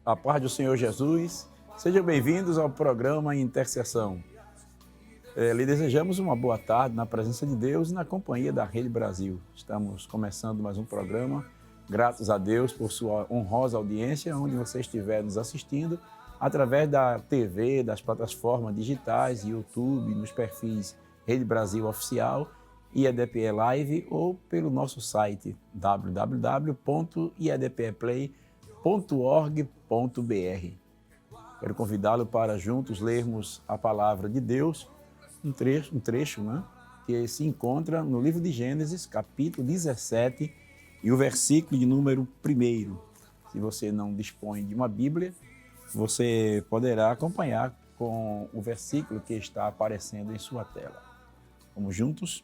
A paz do Senhor Jesus. Sejam bem-vindos ao programa Intercessão. Lhe desejamos uma boa tarde na presença de Deus e na companhia da Rede Brasil. Estamos começando mais um programa, gratos a Deus por sua honrosa audiência, onde você estiver nos assistindo, através da TV, das plataformas digitais, YouTube, nos perfis Rede Brasil Oficial, IEDPE Live ou pelo nosso site www.iedpeplay.org.br. Quero convidá-lo para juntos lermos a palavra de Deus, um trecho, né, que se encontra no livro de Gênesis, capítulo 17, e o versículo de número 1. Se você não dispõe de uma Bíblia, você poderá acompanhar com o versículo que está aparecendo em sua tela. Vamos juntos?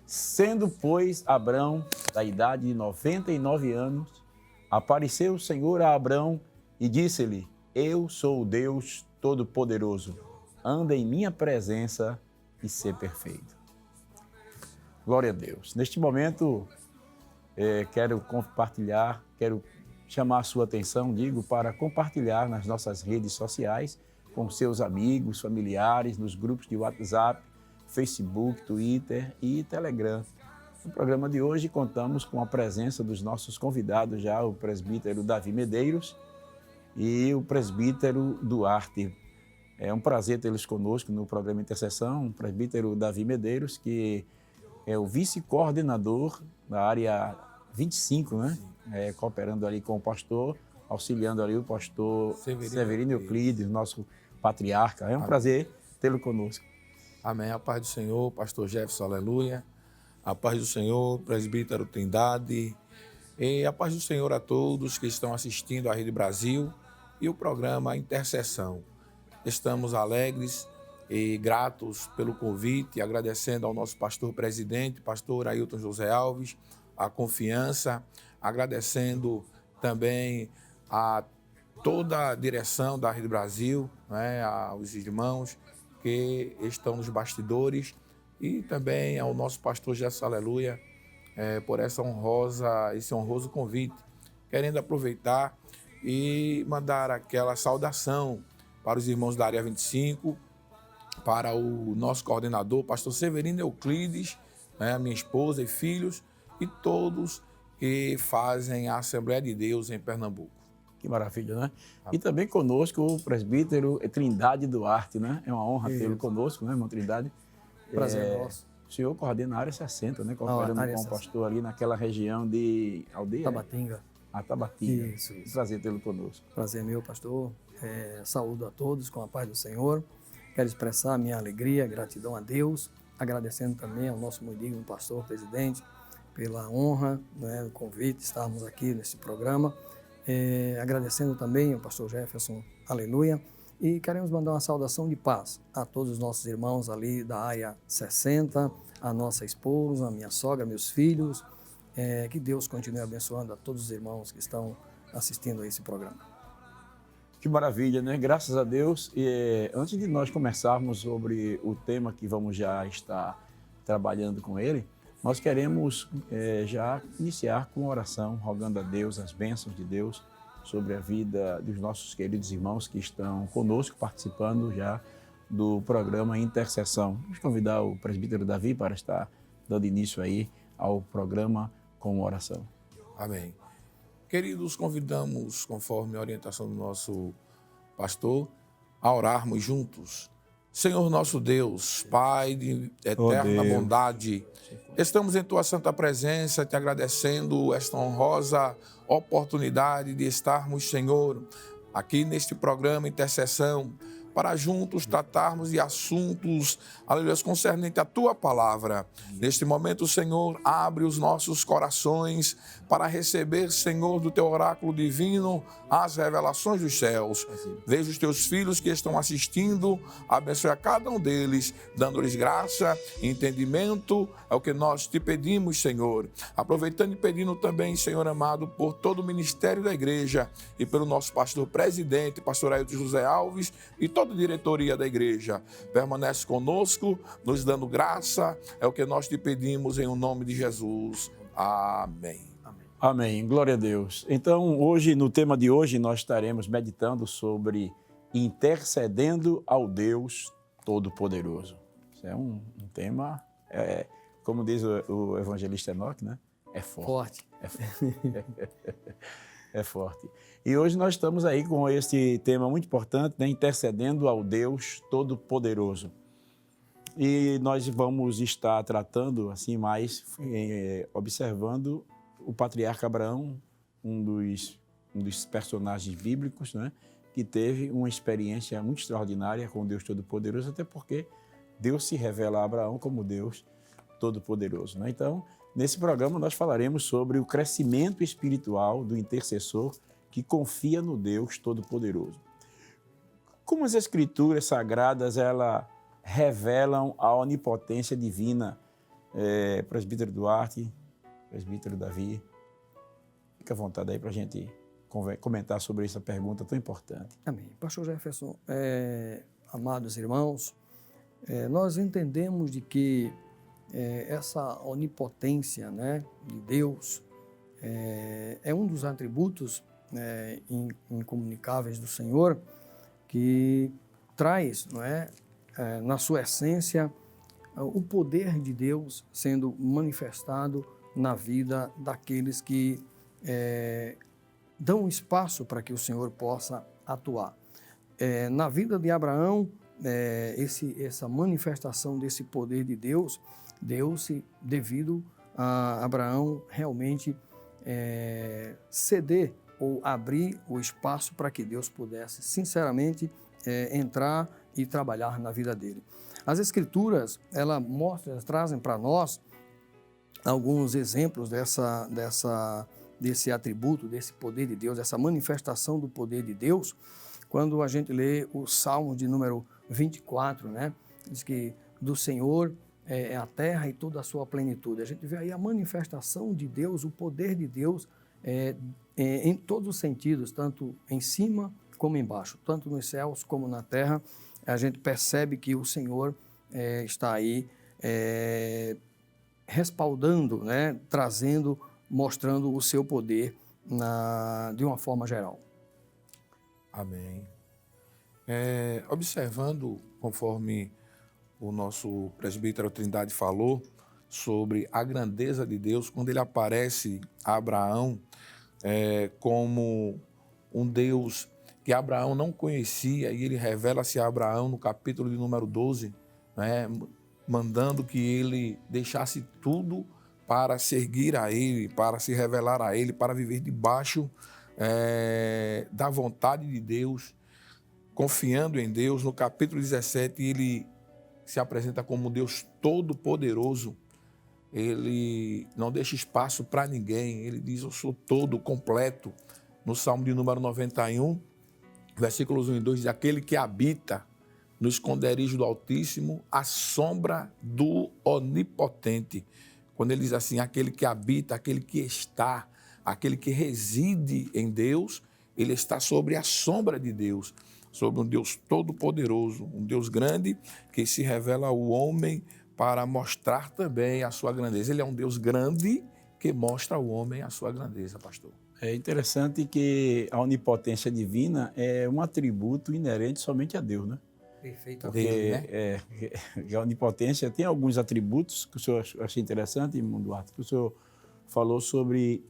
Sendo, pois, Abrão da idade de 99 anos, apareceu o Senhor a Abrão e disse-lhe: Eu sou o Deus Todo-Poderoso, anda em minha presença e ser perfeito. Glória a Deus. Neste momento, quero chamar a sua atenção, para compartilhar nas nossas redes sociais com seus amigos, familiares, nos grupos de WhatsApp, Facebook, Twitter e Telegram. No programa de hoje, contamos com a presença dos nossos convidados já, o presbítero Davi Medeiros e o presbítero Duarte. É um prazer tê-los conosco no programa Intercessão, o presbítero Davi Medeiros, que é o vice-coordenador da área 25, né? Cooperando ali com o pastor, auxiliando ali o pastor Severino Euclides, nosso patriarca. É um prazer tê-lo conosco. Amém. A paz do Senhor, pastor Jefferson, aleluia. A paz do Senhor, presbítero Trindade. E a paz do Senhor a todos que estão assistindo à Rede Brasil e o programa Intercessão. Estamos alegres e gratos pelo convite, agradecendo ao nosso pastor presidente, pastor Ailton José Alves, a confiança, agradecendo também a toda a direção da Rede Brasil, né, aos irmãos que estão nos bastidores e também ao nosso pastor Jesus, aleluia, por esse honroso convite, querendo aproveitar e mandar aquela saudação para os irmãos da área 25, para o nosso coordenador, pastor Severino Euclides, né, minha esposa e filhos, e todos que fazem a Assembleia de Deus em Pernambuco. Que maravilha, né? E também conosco o presbítero Trindade Duarte, né? É uma honra tê-lo conosco, né, irmão Trindade? Prazer nosso. O senhor coordena a área 60, né? Cooperando com o pastor ali naquela região de aldeia? Tabatinga. Tabatinga. Isso. Prazer tê-lo conosco. Prazer meu, pastor. Saúdo a todos com a paz do Senhor. Quero expressar a minha alegria, gratidão a Deus, agradecendo também ao nosso muito digno pastor presidente pela honra, né, o convite, estarmos aqui nesse programa. Agradecendo também ao pastor Jefferson, aleluia. E queremos mandar uma saudação de paz a todos os nossos irmãos ali da área 60, a nossa esposa, a minha sogra, meus filhos. Que Deus continue abençoando a todos os irmãos que estão assistindo a esse programa. Que maravilha, né? Graças a Deus. Antes de nós começarmos sobre o tema que vamos já estar trabalhando com ele, nós queremos já iniciar com uma oração, rogando a Deus as bênçãos de Deus sobre a vida dos nossos queridos irmãos que estão conosco, participando já do programa Intercessão. Vamos convidar o presbítero Davi para estar dando início aí ao programa com oração. Amém. Queridos, convidamos, conforme a orientação do nosso pastor, a orarmos juntos. Senhor nosso Deus, Pai de eterna bondade, estamos em Tua santa presença, te agradecendo esta honrosa oportunidade de estarmos, Senhor, aqui neste programa Intercessão, para juntos tratarmos de assuntos, aleluia, concernente à Tua palavra. Neste momento, Senhor, abre os nossos corações para receber, Senhor, do Teu oráculo divino, as revelações dos céus. Veja os Teus filhos que estão assistindo, abençoe a cada um deles, dando-lhes graça e entendimento, é o que nós te pedimos, Senhor. Aproveitando e pedindo também, Senhor amado, por todo o ministério da igreja e pelo nosso pastor presidente, pastor Ailton José Alves, e toda a diretoria da igreja. Permanece conosco, nos dando graça, é o que nós te pedimos em nome de Jesus. Amém. Amém. Amém. Glória a Deus. Então, hoje, no tema de hoje, nós estaremos meditando sobre intercedendo ao Deus Todo-Poderoso. Isso é um tema, como diz o evangelista Enoque, né? É forte. É forte. É forte. E hoje nós estamos aí com esse tema muito importante, né? Intercedendo ao Deus Todo-Poderoso. E nós vamos estar tratando, assim, mais observando o patriarca Abraão, um dos personagens bíblicos, né? Que teve uma experiência muito extraordinária com Deus Todo-Poderoso, até porque Deus se revela a Abraão como Deus Todo-Poderoso, né? Então, nesse programa nós falaremos sobre o crescimento espiritual do intercessor que confia no Deus Todo-Poderoso. Como as Escrituras Sagradas, elas revelam a onipotência divina, presbítero Duarte, presbítero Davi, fica à vontade aí para a gente comentar sobre essa pergunta tão importante. Amém. Pastor Jefferson, amados irmãos, nós entendemos de que essa onipotência, né, de Deus é um dos atributos incomunicáveis do Senhor que traz, não é, na sua essência, o poder de Deus sendo manifestado na vida daqueles que dão espaço para que o Senhor possa atuar. Na vida de Abraão, essa manifestação desse poder de Deus deu-se devido a Abraão realmente ceder ou abrir o espaço para que Deus pudesse, sinceramente, entrar e trabalhar na vida dele. As Escrituras, elas trazem para nós alguns exemplos desse atributo, desse poder de Deus, dessa manifestação do poder de Deus, quando a gente lê o Salmo de número 24, né? Diz que do Senhor é a terra e toda a sua plenitude. A gente vê aí a manifestação de Deus, o poder de Deus em todos os sentidos, tanto em cima como embaixo, tanto nos céus como na terra. A gente percebe que o Senhor está aí respaldando, né? Trazendo, mostrando o seu poder de uma forma geral. Amém. Observando, conforme o nosso presbítero Trindade falou, sobre a grandeza de Deus, quando ele aparece a Abraão como um Deus que Abraão não conhecia, e ele revela-se a Abraão no capítulo de número 12, né, mandando que ele deixasse tudo para seguir a ele, para se revelar a ele, para viver debaixo da vontade de Deus, confiando em Deus. No capítulo 17, ele se apresenta como Deus Todo-Poderoso. Ele não deixa espaço para ninguém. Ele diz, eu sou todo, completo. No Salmo de número 91, versículos 1 e 2, diz, aquele que habita no esconderijo do Altíssimo, à sombra do Onipotente. Quando ele diz assim, aquele que habita, aquele que está, aquele que reside em Deus, ele está sobre a sombra de Deus, sobre um Deus todo-poderoso, um Deus grande que se revela ao homem para mostrar também a sua grandeza. Ele é um Deus grande que mostra ao homem a sua grandeza, pastor. É interessante que a onipotência divina é um atributo inerente somente a Deus, né? Perfeito. Porque a onipotência tem alguns atributos que o senhor achei interessante, irmão Duarte, que o senhor falou sobre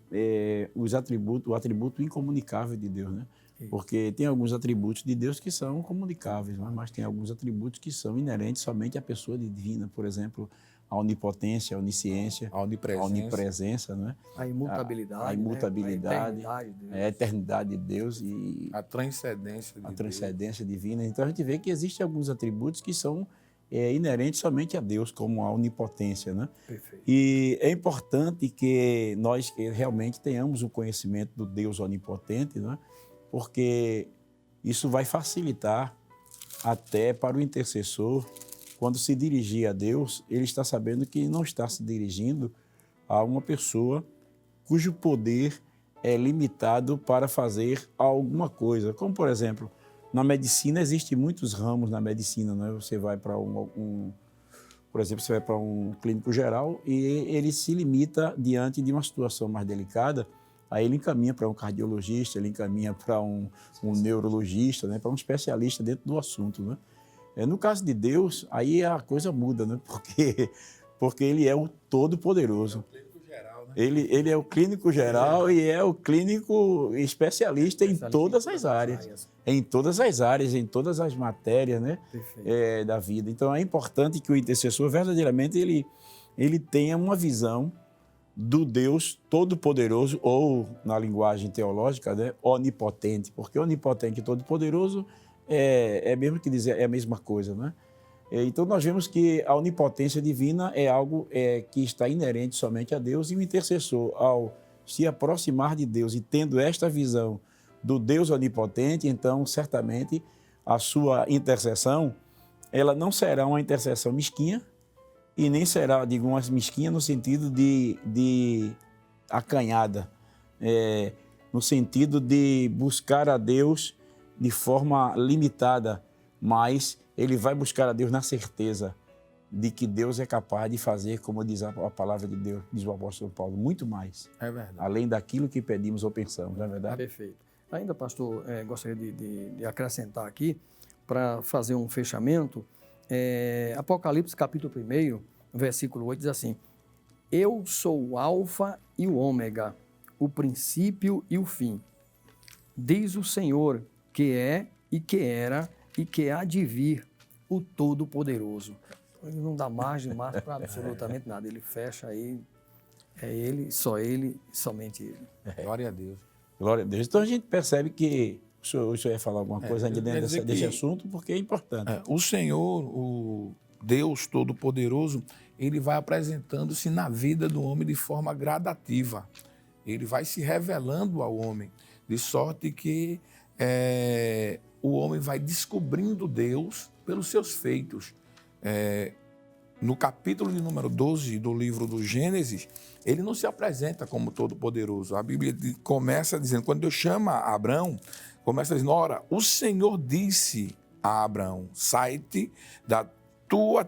o atributo incomunicável de Deus, né? Isso. Porque tem alguns atributos de Deus que são comunicáveis, mas tem alguns atributos que são inerentes somente à pessoa divina, por exemplo, a onipotência, a onisciência, a onipresença, né? A imutabilidade, a eternidade de Deus e a transcendência divina. Então a gente vê que existem alguns atributos que são inerentes somente a Deus, como a onipotência, né? Perfeito. E é importante que nós realmente tenhamos o conhecimento do Deus onipotente, né? Porque isso vai facilitar até para o intercessor. Quando se dirigir a Deus, ele está sabendo que não está se dirigindo a uma pessoa cujo poder é limitado para fazer alguma coisa. Como, por exemplo, na medicina, existem muitos ramos na medicina, né? Você vai para Por exemplo, você vai para um clínico geral e ele se limita, diante de uma situação mais delicada, aí ele encaminha para um cardiologista, ele encaminha para um neurologista, né, para um especialista dentro do assunto, né? No caso de Deus, aí a coisa muda, né? Porque ele é o Todo-Poderoso. Ele é o clínico geral e é o clínico especialista em todas as áreas. Em todas as áreas, em todas as matérias, né, da vida. Então, é importante que o intercessor, verdadeiramente, ele tenha uma visão do Deus Todo-Poderoso, ou, na linguagem teológica, né, onipotente. Porque onipotente e todo-poderoso é mesmo que dizer, é a mesma coisa, né? Então, nós vemos que a onipotência divina é algo que está inerente somente a Deus, e o intercessor, ao se aproximar de Deus e tendo esta visão do Deus onipotente, então, certamente, a sua intercessão, ela não será uma intercessão mesquinha, e nem será, digo, uma mesquinha no sentido de acanhada, no sentido de buscar a Deus de forma limitada, mas ele vai buscar a Deus na certeza de que Deus é capaz de fazer, como diz a palavra de Deus, diz o apóstolo Paulo, muito mais. É verdade. Além daquilo que pedimos ou pensamos, não é verdade? Perfeito. Ainda, pastor, gostaria de acrescentar aqui, para fazer um fechamento, Apocalipse capítulo 1, versículo 8, diz assim: Eu sou o alfa e o ômega, o princípio e o fim. Diz o Senhor, que é e que era e que há de vir, o Todo-Poderoso. Ele não dá margem mais para absolutamente nada. Ele fecha aí, é ele, somente ele. Glória a Deus. Glória a Deus. Então a gente percebe que o senhor ia falar alguma coisa ainda dentro desse assunto, porque é importante. O Senhor, o Deus Todo-Poderoso, ele vai apresentando-se na vida do homem de forma gradativa. Ele vai se revelando ao homem, de sorte que o homem vai descobrindo Deus pelos seus feitos. No capítulo de número 12 do livro do Gênesis, ele não se apresenta como Todo-Poderoso. A Bíblia começa dizendo, quando Deus chama Abraão, começa dizendo: ora, o Senhor disse a Abraão, sai-te da tua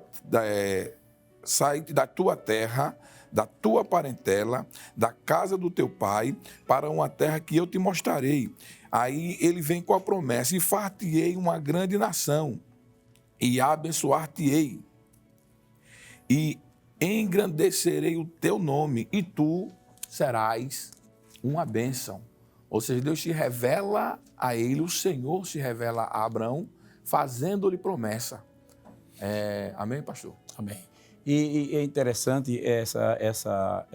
terra, da tua parentela, da casa do teu pai, para uma terra que eu te mostrarei. Aí ele vem com a promessa: e far-te-ei uma grande nação, e abençoar-te-ei, e engrandecerei o teu nome, e tu serás uma bênção. Ou seja, Deus se revela a ele, o Senhor se revela a Abraão, fazendo-lhe promessa. Amém, pastor? Amém. E é interessante essa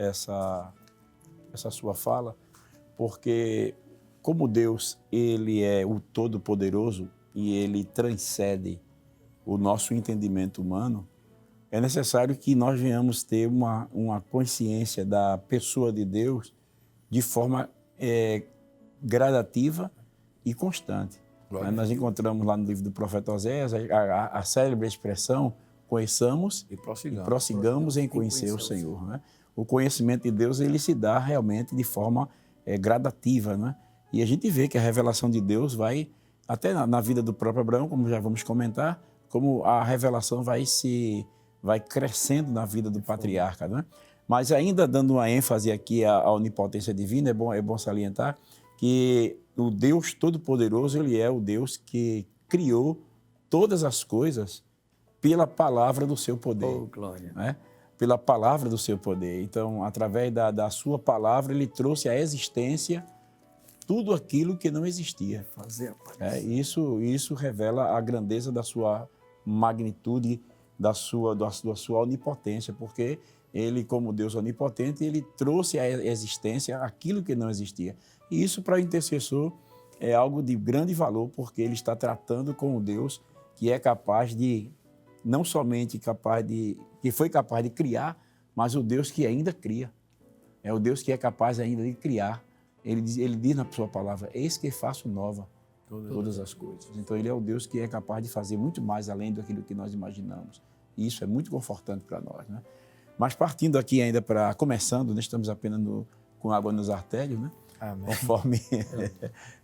sua fala, porque como Deus, ele é o Todo-Poderoso e ele transcende o nosso entendimento humano, é necessário que nós venhamos ter uma consciência da pessoa de Deus de forma gradativa e constante. Nós encontramos lá no livro do profeta Oséias a célebre expressão: conheçamos e prossigamos em conhecer o Senhor. Né? O conhecimento de Deus, ele se dá realmente de forma gradativa, né? E a gente vê que a revelação de Deus vai, até na vida do próprio Abraão, como já vamos comentar, como a revelação vai crescendo na vida do patriarca, né? Mas ainda dando uma ênfase aqui à onipotência divina, é bom salientar que o Deus Todo-Poderoso, ele é o Deus que criou todas as coisas pela palavra do seu poder. Oh, glória. Né? Pela palavra do seu poder. Então, através da sua palavra, ele trouxe à existência tudo aquilo que não existia. Isso revela a grandeza da sua magnitude, da sua onipotência, porque ele, como Deus onipotente, ele trouxe à existência aquilo que não existia. E isso, para o intercessor, é algo de grande valor, porque ele está tratando com o Deus que é capaz de, não somente que foi capaz de criar, mas o Deus que ainda cria. É o Deus que é capaz ainda de criar. Ele diz na sua palavra: eis que faço nova todas as coisas. Então, ele é o Deus que é capaz de fazer muito mais além daquilo que nós imaginamos. E isso é muito confortante para nós, né? Mas partindo aqui ainda começando, né, estamos apenas com água nos artérios, né? Amém.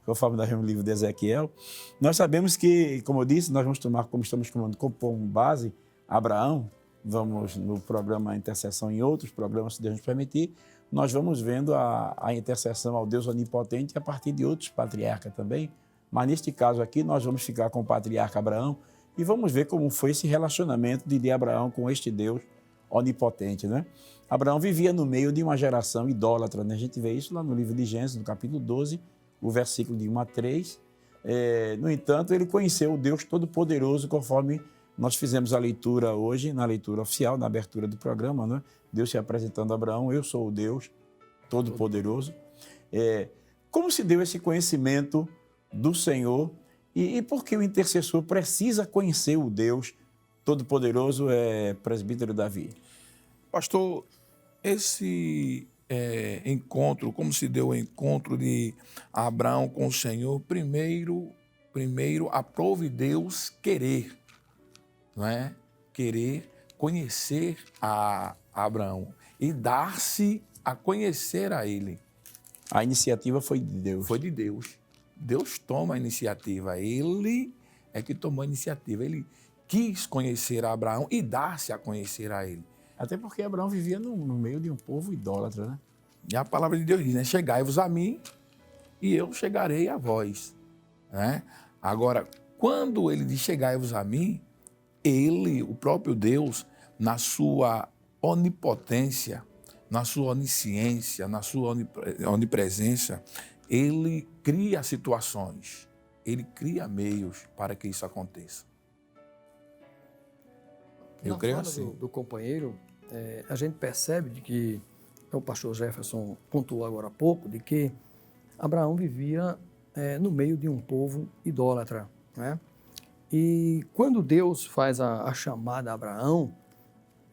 Conforme nós vemos no livro de Ezequiel, nós sabemos que, como eu disse, nós vamos tomar, como estamos tomando como base Abraão, vamos no programa Intercessão, em outros programas, se Deus nos permitir, nós vamos vendo a intercessão ao Deus Onipotente a partir de outros patriarcas também. Mas neste caso aqui, nós vamos ficar com o patriarca Abraão e vamos ver como foi esse relacionamento de Abraão com este Deus onipotente, né? Abraão vivia no meio de uma geração idólatra, né? A gente vê isso lá no livro de Gênesis, no capítulo 12, o versículo de 1 a 3. No entanto, ele conheceu o Deus Todo-Poderoso, conforme nós fizemos a leitura hoje, na leitura oficial, na abertura do programa, né? Deus se apresentando a Abraão, eu sou o Deus Todo-Poderoso. Como se deu esse conhecimento do Senhor e por que o intercessor precisa conhecer o Deus Todo-Poderoso, presbítero Davi? Pastor, esse encontro, como se deu o encontro de Abraão com o Senhor, primeiro aprove Deus querer, não é? Querer conhecer a Abraão e dar-se a conhecer a ele. A iniciativa foi de Deus. Foi de Deus. Deus toma a iniciativa. Ele é que tomou a iniciativa. Ele quis conhecer a Abraão e dar-se a conhecer a ele. Até porque Abraão vivia no meio de um povo idólatra, né? E a palavra de Deus diz, né? Chegai-vos a mim e eu chegarei a vós. Né? Agora, quando ele diz chegai-vos a mim, ele, o próprio Deus, na sua onipotência, na sua onisciência, na sua onipresença, ele cria situações, ele cria meios para que isso aconteça. Eu creio assim. Do companheiro, a gente percebe de que, o pastor Jefferson pontuou agora há pouco, de que Abraão vivia no meio de um povo idólatra, né? E quando Deus faz a chamada a Abraão,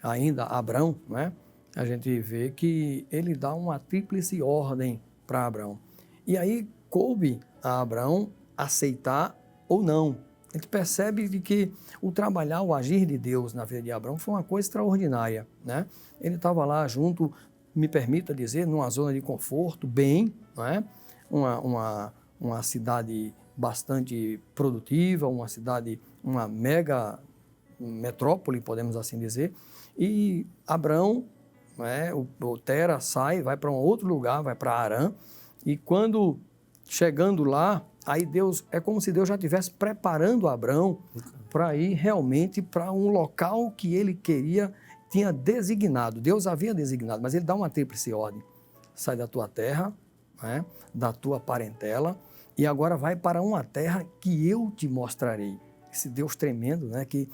ainda Abrão, né? A gente vê que ele dá uma tríplice ordem para Abraão. E aí coube a Abraão aceitar ou não. A gente percebe de que o trabalhar, o agir de Deus na vida de Abraão foi uma coisa extraordinária, né? Ele estava lá junto, me permita dizer, numa zona de conforto, bem, né? Uma cidade bastante produtiva, uma cidade, uma mega metrópole, podemos assim dizer. E Abraão, né, o Tera sai, vai para um outro lugar, vai para Harã, e quando chegando lá, aí Deus, é como se Deus já estivesse preparando Abraão para ir realmente para um local que ele tinha designado. Deus havia designado, mas ele dá uma tríplice ordem. Sai da tua terra, né, da tua parentela, e agora vai para uma terra que eu te mostrarei. Esse Deus tremendo, né, que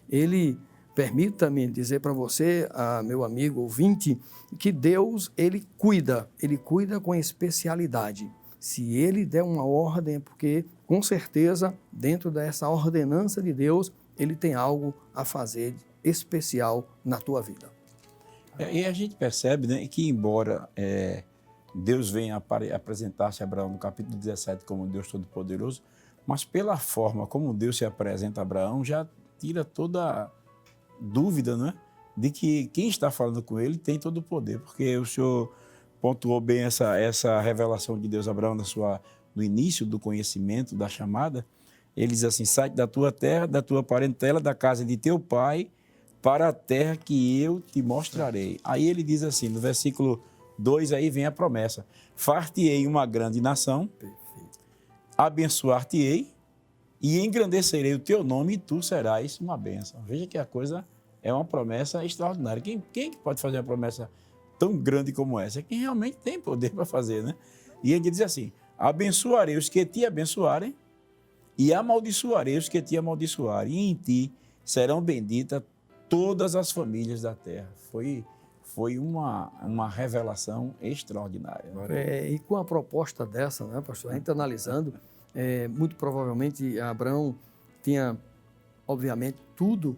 ele... Permita-me dizer para você, meu amigo ouvinte, que Deus, ele cuida com especialidade. Se ele der uma ordem, é porque, com certeza, dentro dessa ordenança de Deus, ele tem algo a fazer especial na tua vida. E a gente percebe, né, que, embora Deus venha apresentar-se a Abraão no capítulo 17 como Deus Todo-Poderoso, mas pela forma como Deus se apresenta a Abraão, já tira toda dúvida, né, de que quem está falando com ele tem todo o poder, porque o senhor pontuou bem essa revelação de Deus a Abraão no início do conhecimento, da chamada. Ele diz assim, sai da tua terra, da tua parentela, da casa de teu pai, para a terra que eu te mostrarei. Aí ele diz assim, no versículo 2, aí vem a promessa, far-te-ei uma grande nação, abençoar-te-ei, e engrandecerei o teu nome e tu serás uma bênção. Veja que a coisa é uma promessa extraordinária. Quem pode fazer uma promessa tão grande como essa? Quem realmente tem poder para fazer, né? E ele diz assim, abençoarei os que te abençoarem e amaldiçoarei os que te amaldiçoarem. E em ti serão benditas todas as famílias da terra. Foi uma revelação extraordinária. E com a proposta dessa, né, pastor, a gente analisando, muito provavelmente Abraão tinha, obviamente, tudo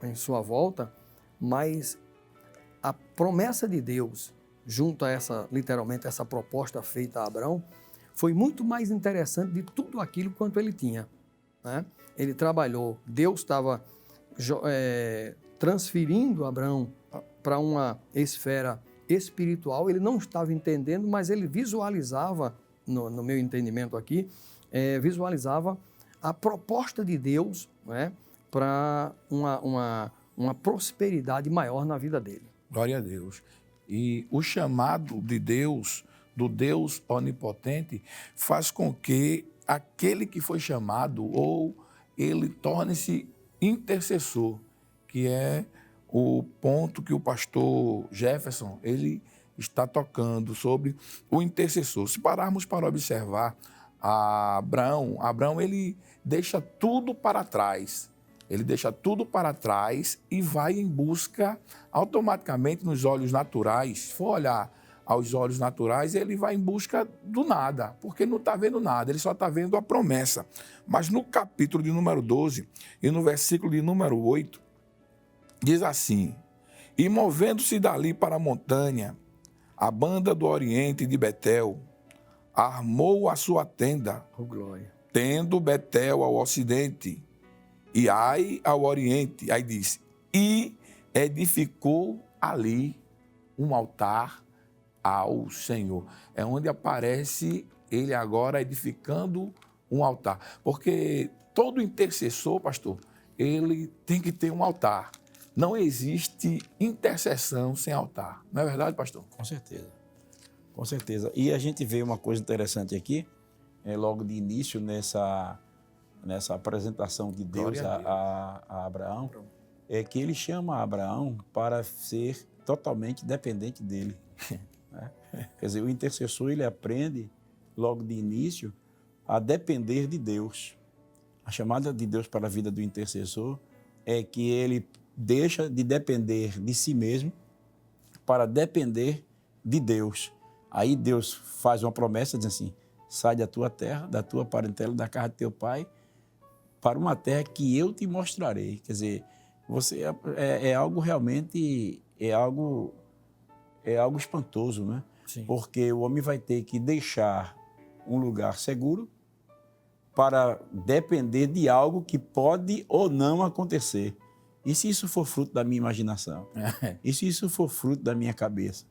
em sua volta, mas a promessa de Deus, junto a literalmente, essa proposta feita a Abraão, foi muito mais interessante de tudo aquilo quanto ele tinha, né? Ele trabalhou, Deus estava transferindo Abraão para uma esfera espiritual, ele não estava entendendo, mas ele visualizava, no meu entendimento aqui, visualizava a proposta de Deus, né, para uma prosperidade maior na vida dele. Glória a Deus. E o chamado de Deus, do Deus onipotente, faz com que aquele que foi chamado, ou ele torne-se intercessor, que é o ponto que o pastor Jefferson, ele está tocando sobre o intercessor. Se pararmos para observar Abraão, ele deixa tudo para trás. Ele deixa tudo para trás e vai em busca, automaticamente, nos olhos naturais. Se for olhar aos olhos naturais, ele vai em busca do nada, porque não está vendo nada, ele só está vendo a promessa. Mas no capítulo de número 12 e no versículo de número 8, diz assim: e movendo-se dali para a montanha, a banda do oriente de Betel armou a sua tenda, Oh, glória. tendo Betel ao ocidente e Ai ao oriente. Aí diz, e edificou ali um altar ao Senhor. É onde aparece ele agora edificando um altar. Porque todo intercessor, pastor, ele tem que ter um altar. Não existe intercessão sem altar. Não é verdade, pastor? Com certeza. Com certeza. E a gente vê uma coisa interessante aqui, logo de início nessa apresentação de Deus a Abraão, é que ele chama Abraão para ser totalmente dependente dele. Né? Quer dizer, o intercessor, ele aprende logo de início a depender de Deus. A chamada de Deus para a vida do intercessor é que ele deixa de depender de si mesmo para depender de Deus. Aí Deus faz uma promessa, diz assim, sai da tua terra, da tua parentela, da casa de teu pai, para uma terra que eu te mostrarei. Quer dizer, você é algo realmente, é algo espantoso, né? Sim. Porque o homem vai ter que deixar um lugar seguro para depender de algo que pode ou não acontecer. E se isso for fruto da minha imaginação? E se isso for fruto da minha cabeça?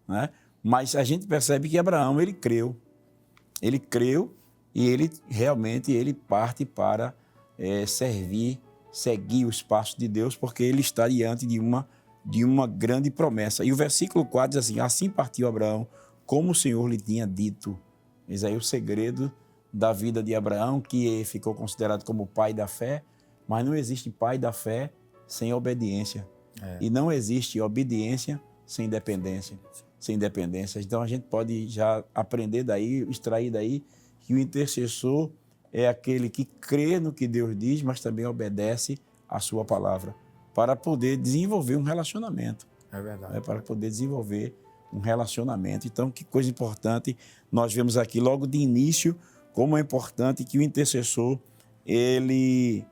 Né? Mas a gente percebe que Abraão, ele creu. Ele creu e ele realmente parte para seguir os passos de Deus, porque ele está diante de uma grande promessa. E o versículo 4 diz assim, assim partiu Abraão, como o Senhor lhe tinha dito. Eis aí o segredo da vida de Abraão, que ficou considerado como o pai da fé, mas não existe pai da fé sem obediência. E não existe obediência sem dependência. Sem dependência. Então a gente pode já aprender daí, extrair daí, que o intercessor é aquele que crê no que Deus diz, mas também obedece à sua palavra, para poder desenvolver um relacionamento. É verdade. Para poder desenvolver um relacionamento. Então, que coisa importante. Nós vemos aqui logo de início como é importante que o intercessor ele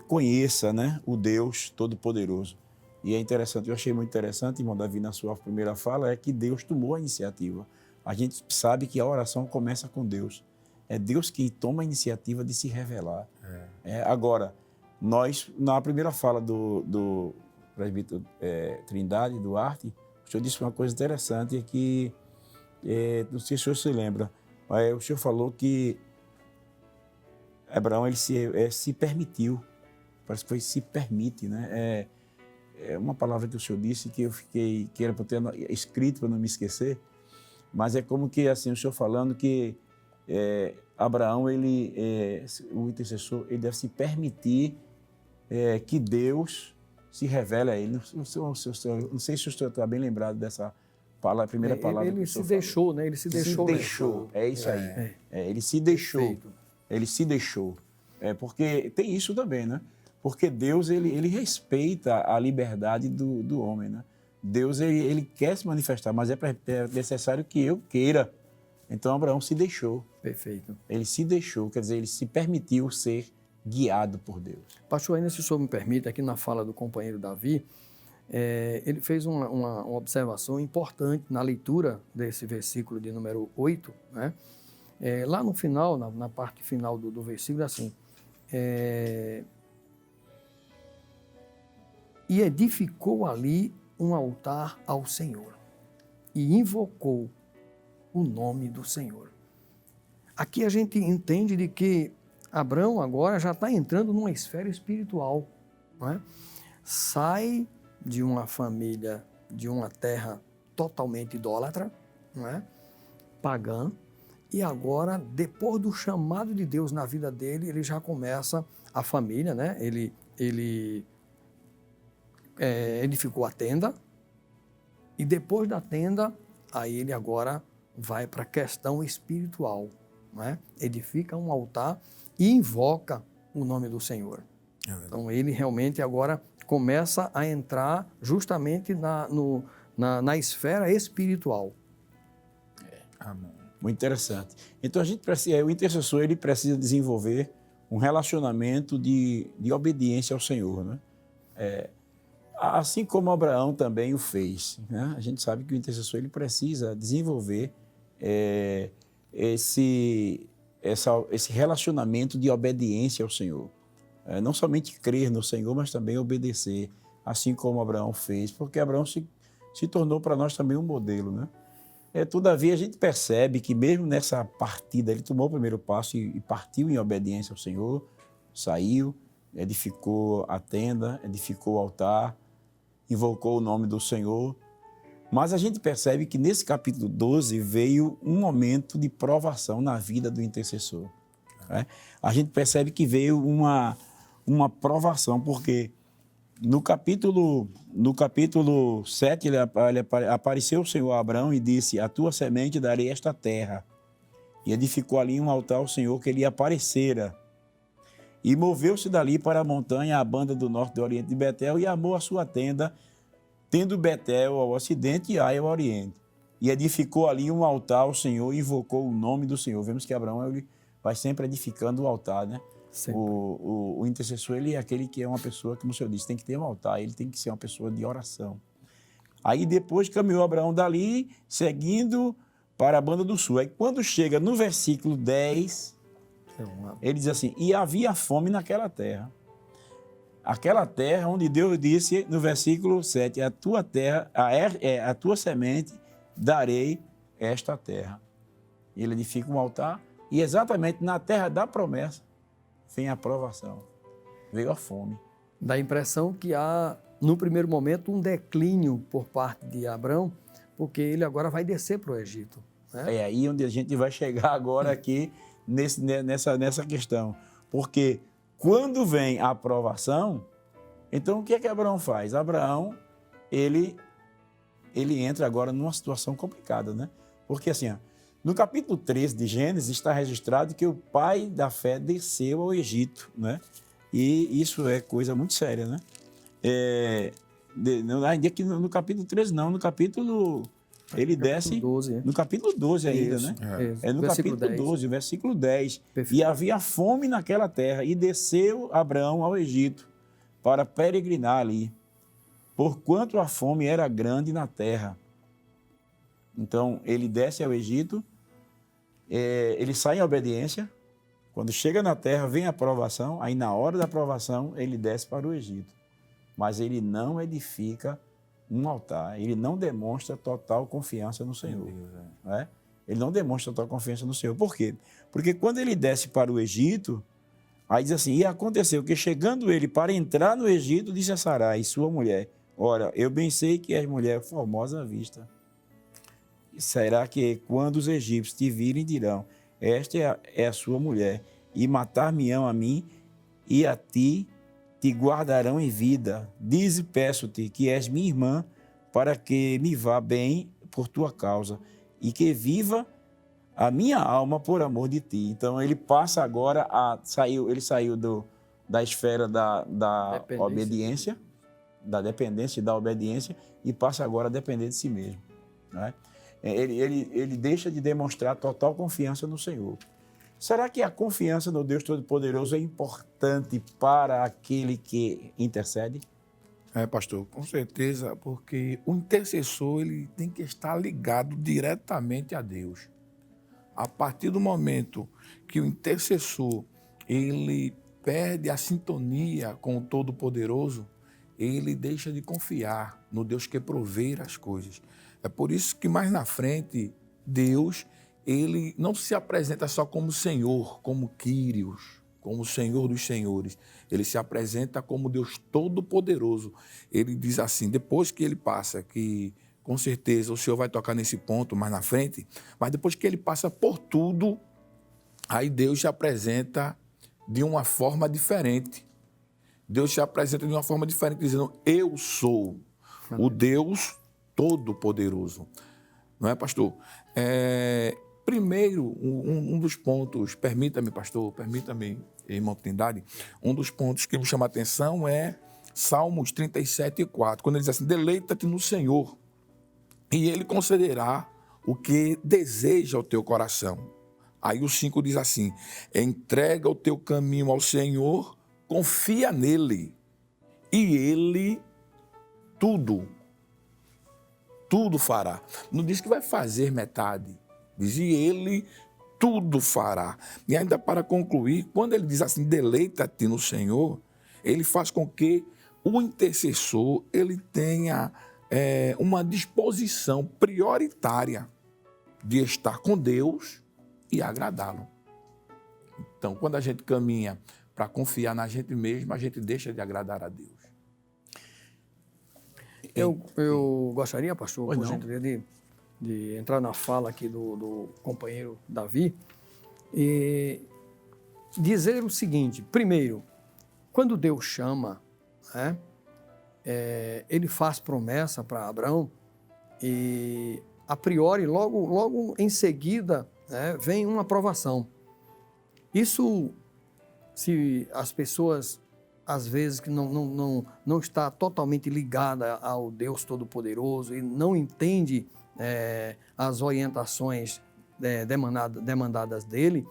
conheça, né, o Deus Todo-Poderoso. E é interessante, eu achei muito interessante, irmão Davi, na sua primeira fala, é que Deus tomou a iniciativa. A gente sabe que a oração começa com Deus. É Deus que toma a iniciativa de se revelar. Agora, nós, na primeira fala do presbítero Trindade, Duarte, o senhor disse uma coisa interessante, que, não sei se o senhor se lembra, mas o senhor falou que Abraão ele se permitiu, parece que foi se permite, né? É uma palavra que o senhor disse que eu fiquei, que era para ter escrito para não me esquecer, mas é como que assim, o senhor falando que Abraão, o intercessor, ele deve se permitir que Deus se revele a ele. Não sei se o senhor está bem lembrado dessa palavra, primeira palavra que o senhor falou. Ele se deixou, né? Ele se deixou. É isso aí. Ele se deixou. Perfeito. Ele se deixou. Porque tem isso também, né? Porque Deus, ele respeita a liberdade do homem, né? Deus, ele quer se manifestar, mas é necessário que eu queira. Então, Abraão se deixou. Perfeito. Ele se deixou, quer dizer, ele se permitiu ser guiado por Deus. Pastor, ainda se o senhor me permite, aqui na fala do companheiro Davi, ele fez uma observação importante na leitura desse versículo de número 8, né? Lá no final, na parte final do versículo, assim, e edificou ali um altar ao Senhor e invocou o nome do Senhor. Aqui a gente entende de que Abraão agora já está entrando numa esfera espiritual, não é? sai de uma família, de uma terra totalmente idólatra, não é? Pagã, e agora, depois do chamado de Deus na vida dele, ele já começa a família, né? Ele edificou a tenda, e depois da tenda, aí ele agora vai para a questão espiritual, né? Edifica um altar e invoca o nome do Senhor. Então ele realmente agora começa a entrar justamente na esfera espiritual. Amém. Muito interessante. Então a gente precisa, o intercessor ele precisa desenvolver um relacionamento de obediência ao Senhor, né? Assim como Abraão também o fez, né? A gente sabe que o intercessor ele precisa desenvolver esse relacionamento de obediência ao Senhor. Não somente crer no Senhor, mas também obedecer, assim como Abraão fez, porque Abraão se tornou para nós também um modelo, né? Todavia, a gente percebe que mesmo nessa partida, ele tomou o primeiro passo e partiu em obediência ao Senhor, saiu, edificou a tenda, edificou o altar, invocou o nome do Senhor. Mas a gente percebe que nesse capítulo 12 veio um momento de provação na vida do intercessor, né? A gente percebe que veio uma provação, porque no capítulo 7, apareceu o Senhor a Abraão e disse: a tua semente darei esta terra. E edificou ali um altar ao Senhor que lhe aparecera. E moveu-se dali para a montanha, a banda do norte do oriente de Betel, e armou a sua tenda, tendo Betel ao ocidente e Ai ao oriente. E edificou ali um altar ao Senhor e invocou o nome do Senhor. Vemos que Abraão ele vai sempre edificando o altar, né? O intercessor ele é aquele que é uma pessoa, como o Senhor disse, tem que ter um altar, ele tem que ser uma pessoa de oração. Aí depois caminhou Abraão dali, seguindo para a banda do sul. Aí quando chega no versículo 10, ele diz assim: e havia fome naquela terra. Aquela terra onde Deus disse no versículo 7, a tua terra, a tua semente, darei esta terra. E ele edifica um altar, e exatamente na terra da promessa vem a provação, veio a fome. Dá a impressão que há, no primeiro momento, um declínio por parte de Abraão, porque ele agora vai descer para o Egito, né? É aí onde a gente vai chegar agora aqui nessa questão. Porque quando vem a aprovação, então o que é que Abraão faz? Abraão, ele entra agora numa situação complicada, né? Porque assim, no capítulo 13 de Gênesis está registrado que o pai da fé desceu ao Egito, né? E isso é coisa muito séria, né? Ainda que no capítulo 13 não, no capítulo... Ele desce 12, no capítulo 12 ainda, isso, né? Isso. No capítulo 10. 12, versículo 10. Perfeito. E havia fome naquela terra, e desceu Abraão ao Egito para peregrinar ali, porquanto a fome era grande na terra. Então, ele desce ao Egito, ele sai em obediência. Quando chega na terra, vem a provação. Aí, na hora da provação, ele desce para o Egito. Mas ele não edifica um altar, ele não demonstra total confiança no Senhor. Né? Ele não demonstra total confiança no Senhor. Por quê? Porque quando ele desce para o Egito, aí diz assim: e aconteceu que chegando ele para entrar no Egito, disse a Sarai, sua mulher: ora, eu bem sei que és mulher formosa à vista. Será que quando os egípcios te virem, dirão: esta é a sua mulher, e matar-me-ão a mim e a ti te guardarão em vida. Dize, peço-te, que és minha irmã, para que me vá bem por tua causa, e que viva a minha alma por amor de ti. Então, ele passa agora ele saiu da esfera da obediência, da dependência e da obediência, e passa agora a depender de si mesmo. Né? Ele deixa de demonstrar total confiança no Senhor. Será que a confiança no Deus Todo-Poderoso é importante para aquele que intercede? Pastor, com certeza, porque o intercessor ele tem que estar ligado diretamente a Deus. A partir do momento que o intercessor ele perde a sintonia com o Todo-Poderoso, ele deixa de confiar no Deus que provê as coisas. É por isso que mais na frente, Deus ele não se apresenta só como Senhor, como Quírios, como o Senhor dos Senhores. Ele se apresenta como Deus Todo-Poderoso. Ele diz assim, depois que ele passa, que com certeza o Senhor vai tocar nesse ponto mais na frente, mas depois que ele passa por tudo, aí Deus se apresenta de uma forma diferente. Deus se apresenta de uma forma diferente, dizendo, eu sou o Deus Todo-Poderoso. Não é, pastor? Primeiro, um dos pontos, permita-me, pastor, permita-me, irmão Trindade, um dos pontos que me chama a atenção é Salmos 37:4, quando ele diz assim, deleita-te no Senhor, e Ele concederá o que deseja o teu coração. Aí o 5 diz assim, entrega o teu caminho ao Senhor, confia nele, e Ele tudo fará. Não diz que vai fazer metade, diz, e Ele tudo fará. E ainda para concluir, quando ele diz assim, deleita-te no Senhor, ele faz com que o intercessor ele tenha uma disposição prioritária de estar com Deus e agradá-lo. Então, quando a gente caminha para confiar na gente mesmo, a gente deixa de agradar a Deus. Eu gostaria, pastor, por gentileza, de entrar na fala aqui do companheiro Davi e dizer o seguinte, primeiro, quando Deus chama, né, ele faz promessa para Abraão e, a priori, logo em seguida, né, vem uma aprovação. Isso, se as pessoas, às vezes, que não está totalmente ligada ao Deus Todo-Poderoso e não entende as orientações demandadas dele,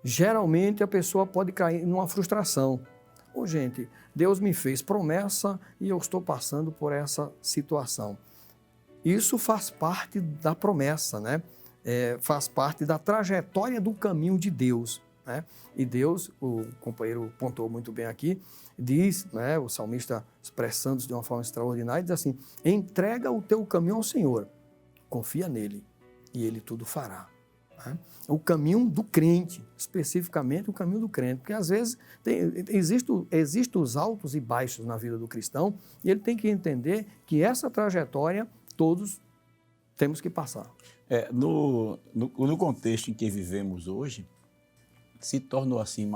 geralmente a pessoa pode cair numa frustração. Gente, Deus me fez promessa e eu estou passando por essa situação. Isso faz parte da promessa, né? Faz parte da trajetória do caminho de Deus, né? E Deus, o companheiro pontuou muito bem aqui, diz, né, o salmista expressando-se de uma forma extraordinária, diz assim, entrega o teu caminho ao Senhor, confia nele e ele tudo fará. O caminho do crente, especificamente o caminho do crente, porque às vezes existem os altos e baixos na vida do cristão e ele tem que entender que essa trajetória todos temos que passar. No contexto em que vivemos hoje, se tornou assim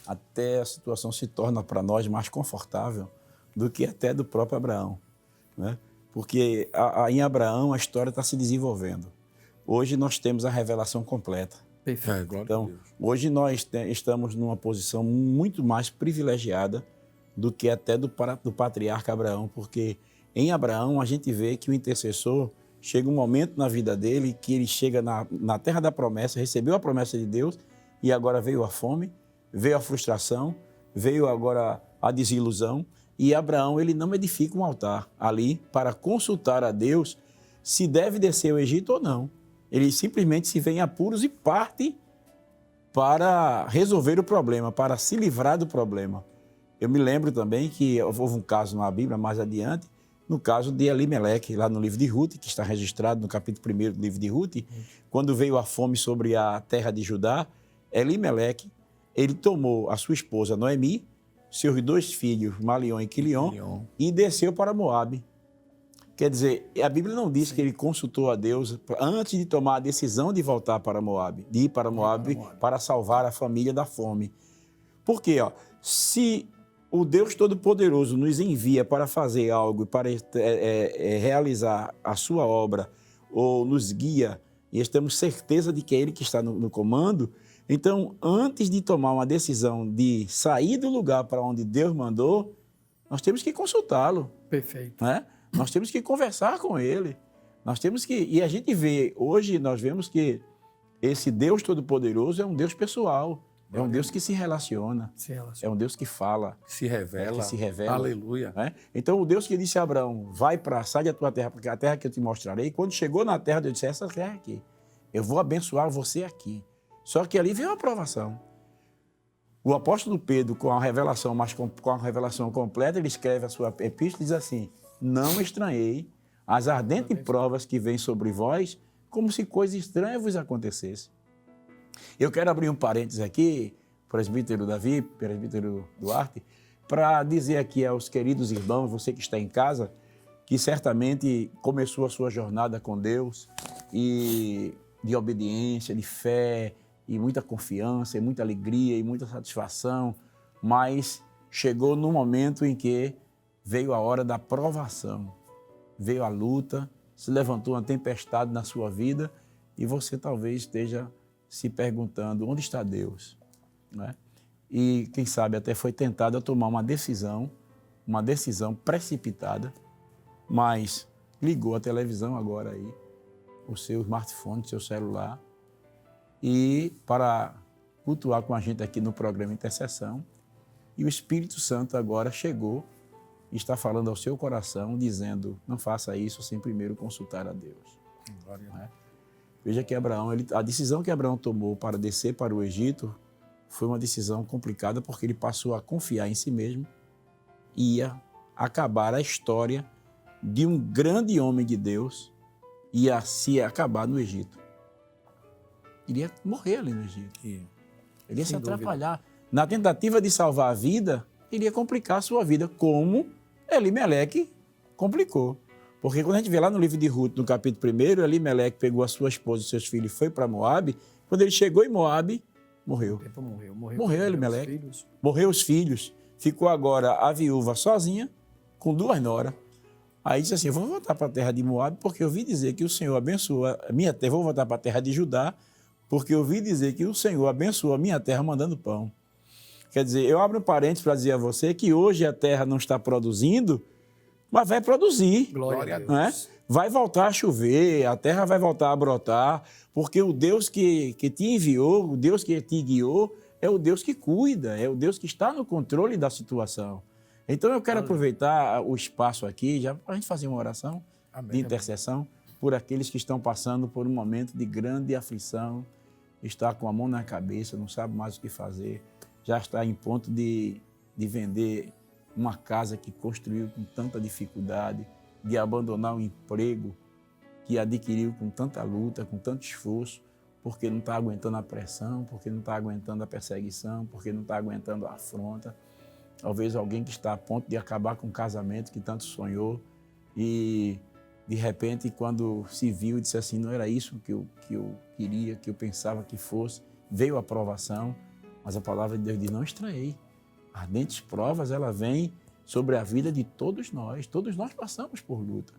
até a situação se torna para nós mais confortável do que até do próprio Abraão, né? Porque em Abraão a história está se desenvolvendo. Hoje nós temos a revelação completa. Perfeito. Então, hoje nós estamos numa posição muito mais privilegiada do que até do patriarca Abraão, porque em Abraão a gente vê que o intercessor chega um momento na vida dele que ele chega na terra da promessa, recebeu a promessa de Deus e agora veio a fome, veio a frustração, veio agora a desilusão e Abraão ele não edifica um altar ali para consultar a Deus se deve descer ao Egito ou não. Ele simplesmente se vê em apuros e parte para resolver o problema, para se livrar do problema. Eu me lembro também que houve um caso na Bíblia, mais adiante, no caso de Elimeleque, lá no livro de Ruth, que está registrado no capítulo 1 do livro de Ruth, quando veio a fome sobre a terra de Judá, Elimeleque, ele tomou a sua esposa Noemi, seus 2 filhos, Malion e Quilion, e desceu para Moabe. Quer dizer, a Bíblia não diz que ele consultou a Deus antes de tomar a decisão de voltar para Moabe, de ir para Moabe para salvar a família da fome. Por quê? Se o Deus Todo-Poderoso nos envia para fazer algo, para realizar a sua obra, ou nos guia, e temos certeza de que é Ele que está no comando, então, antes de tomar uma decisão de sair do lugar para onde Deus mandou, nós temos que consultá-lo. Perfeito. Né? Nós temos que conversar com Ele. Nós temos que... E a gente vê, hoje nós vemos que esse Deus Todo-Poderoso é um Deus pessoal. É um Deus que se relaciona. É um Deus que fala. Que se revela. Aleluia. Né? Então, o Deus que disse a Abraão, sai da tua terra, porque a terra que eu te mostrarei. Quando chegou na terra, Deus disse, essa terra aqui. Eu vou abençoar você aqui. Só que ali veio a aprovação. O apóstolo Pedro, com a revelação completa, ele escreve a sua epístola e diz assim, não estranhei as ardentes provas que vêm sobre vós, como se coisa estranha vos acontecesse. Eu quero abrir um parênteses aqui, presbítero Davi, presbítero Duarte, para dizer aqui aos queridos irmãos, você que está em casa, que certamente começou a sua jornada com Deus e de obediência, de fé, e muita confiança, e muita alegria, e muita satisfação, mas chegou no momento em que veio a hora da provação, veio a luta, se levantou uma tempestade na sua vida e você talvez esteja se perguntando, onde está Deus? Né? E quem sabe até foi tentado a tomar uma decisão precipitada, mas ligou a televisão agora aí, o seu smartphone, o seu celular, e para cultuar com a gente aqui no programa Intercessão, e o Espírito Santo agora chegou e está falando ao seu coração, dizendo, não faça isso sem primeiro consultar a Deus. Né? Veja que Abraão, a decisão que Abraão tomou para descer para o Egito foi uma decisão complicada porque ele passou a confiar em si mesmo e ia acabar a história de um grande homem de Deus e ia se acabar no Egito. Iria morrer ali no Egito. Ele ia se atrapalhar. Na tentativa de salvar a vida, iria complicar a sua vida, como Elimeleque complicou. Porque quando a gente vê lá no livro de Ruth, no capítulo 1, Elimeleque pegou a sua esposa e seus filhos e foi para Moabe. Quando ele chegou em Moabe, morreu. Morreu Elimeleque. Morreu os filhos. Ficou agora a viúva sozinha, com 2 noras. Aí disse assim, vou voltar para a terra de Moabe, porque eu ouvi dizer que o Senhor abençoa a minha terra. Vou voltar para a terra de Judá, porque eu ouvi dizer que o Senhor abençoa a minha terra mandando pão. Quer dizer, eu abro um parênteses para dizer a você que hoje a terra não está produzindo, mas vai produzir. Glória a Deus. Né? Vai voltar a chover, a terra vai voltar a brotar, porque o Deus que te enviou, o Deus que te guiou, é o Deus que cuida, é o Deus que está no controle da situação. Então eu quero aproveitar o espaço aqui, já para a gente fazer uma oração de intercessão por aqueles que estão passando por um momento de grande aflição, está com a mão na cabeça, não sabe mais o que fazer, já está em ponto de vender uma casa que construiu com tanta dificuldade, de abandonar um emprego que adquiriu com tanta luta, com tanto esforço, porque não está aguentando a pressão, porque não está aguentando a perseguição, porque não está aguentando a afronta. Talvez alguém que está a ponto de acabar com um casamento que tanto sonhou e, de repente, quando se viu, disse assim, não era isso que eu queria, que eu pensava que fosse, veio a provação, mas a palavra de Deus diz, não estranhei. Ardentes provas, ela vem sobre a vida de todos nós passamos por luta.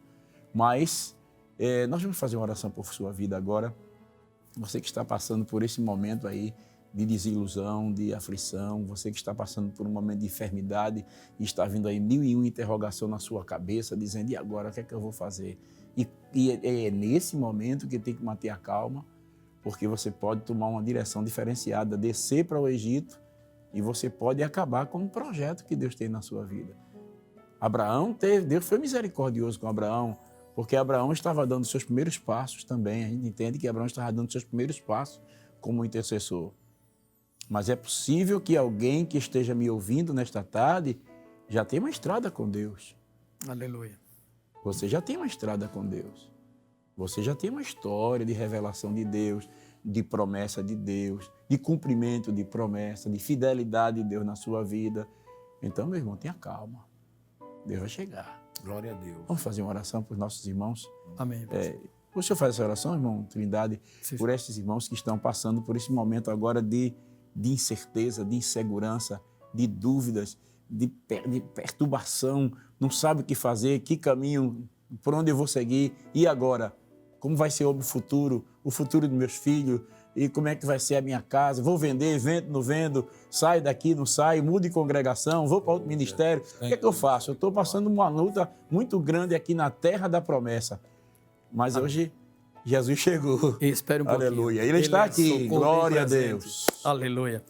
Mas nós vamos fazer uma oração por sua vida agora. Você que está passando por esse momento aí de desilusão, de aflição, você que está passando por um momento de enfermidade e está vindo aí 1001 interrogação na sua cabeça, dizendo, e agora, o que é que eu vou fazer? E é nesse momento que tem que manter a calma, porque você pode tomar uma direção diferenciada, descer para o Egito e você pode acabar com um projeto que Deus tem na sua vida. Deus foi misericordioso com Abraão, porque Abraão estava dando seus primeiros passos também. A gente entende que Abraão estava dando seus primeiros passos como intercessor. Mas é possível que alguém que esteja me ouvindo nesta tarde já tenha uma estrada com Deus. Aleluia. Você já tem uma estrada com Deus. Você já tem uma história de revelação de Deus, de promessa de Deus, de cumprimento de promessa, de fidelidade de Deus na sua vida. Então, meu irmão, tenha calma. Deus vai chegar. Glória a Deus. Vamos fazer uma oração para os nossos irmãos? Amém. O senhor faz essa oração, irmão Trindade, Sim. por estes irmãos que estão passando por esse momento agora de incerteza, de insegurança, de dúvidas, de perturbação, não sabe o que fazer, que caminho, por onde eu vou seguir, e agora? Como vai ser o futuro dos meus filhos, e como é que vai ser a minha casa? Vou vender, vendo, não vendo, saio daqui, não saio, mudo de congregação, vou para outro ministério. O que é que eu faço? Eu estou passando uma luta muito grande aqui na terra da promessa. Mas hoje Jesus chegou. Espere um pouquinho. Aleluia. Ele está aqui. Glória a Deus. Aleluia.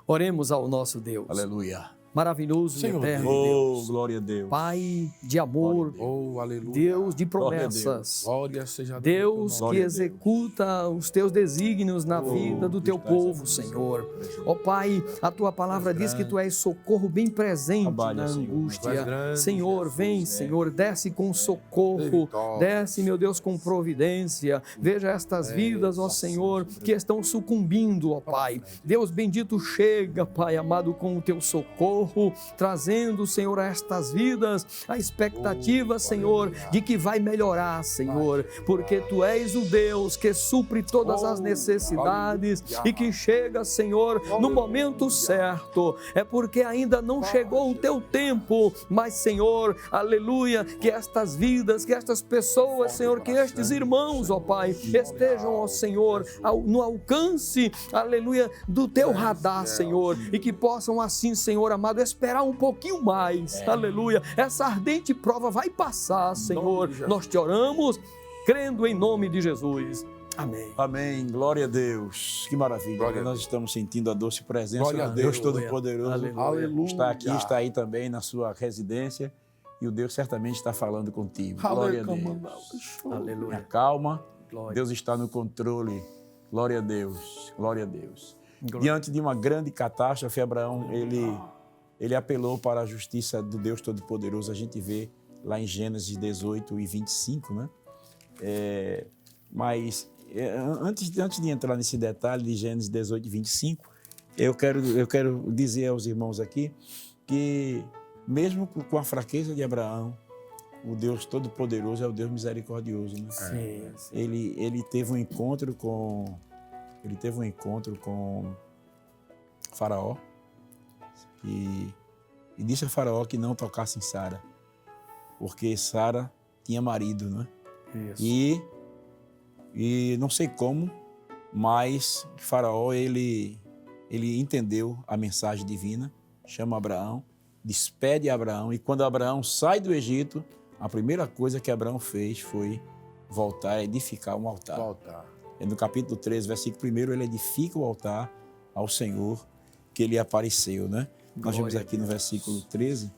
Oremos ao nosso Deus. Aleluia. maravilhoso e Senhor eterno Deus. Deus. glória a Deus. Pai de amor, Oh, aleluia. Deus de Glória a promessas, Glória seja Deus Glória que a Deus. executa os teus desígnios na vida do teu povo, Senhor. Ó Pai, a tua palavra diz que tu és socorro bem presente Trabalha, na Senhor. Tu és angústia. grande, Senhor, vem, Senhor, desce com socorro, vitórias. desce, meu Deus, com providência. Veja estas vidas, ó Senhor, que estão sucumbindo, ó Pai. Deus bendito, chega, Pai amado, com o teu socorro, trazendo, Senhor, a estas vidas a expectativa, Senhor, de que vai melhorar, Senhor, porque tu és o Deus que supre todas as necessidades e que chega, Senhor, no momento certo. É porque ainda não chegou o teu tempo, mas, Senhor, aleluia, que estas vidas, que estas pessoas, Senhor, que estes irmãos, ó Pai, estejam, ó Senhor, no alcance, aleluia, do teu radar, Senhor, e que possam assim, Senhor amado, esperar um pouquinho mais, aleluia. Essa ardente prova vai passar, Senhor. Nós te oramos, crendo em nome de Jesus. Amém. Amém. Glória a Deus. Que maravilha. Glória a Nós estamos sentindo a doce presença Glória a do Deus Deus. Todo-Poderoso. Aleluia. Está aqui, está aí também na sua residência. E o Deus certamente está falando contigo. Glória a Deus. Aleluia. Calma. Glória. Deus está no controle. Glória a Deus. Glória a Deus. Glória. Diante de uma grande catástrofe, Abraão, ele apelou para a justiça do Deus Todo-Poderoso. A gente vê lá em Gênesis 18 e 25, né? Antes de entrar nesse detalhe de Gênesis 18 e 25, eu quero dizer aos irmãos aqui que, mesmo com a fraqueza de Abraão, o Deus Todo-Poderoso é o Deus misericordioso, né? Sim. Ele teve um encontro com Faraó e disse a Faraó que não tocasse em Sara, porque Sara tinha marido, né? Isso. E não sei como, mas Faraó ele entendeu a mensagem divina, chama Abraão, despede Abraão, e quando Abraão sai do Egito, a primeira coisa que Abraão fez foi voltar a edificar um altar. No capítulo 13, versículo 1, ele edifica o altar ao Senhor que ele apareceu, né? Nós vemos aqui no versículo 13,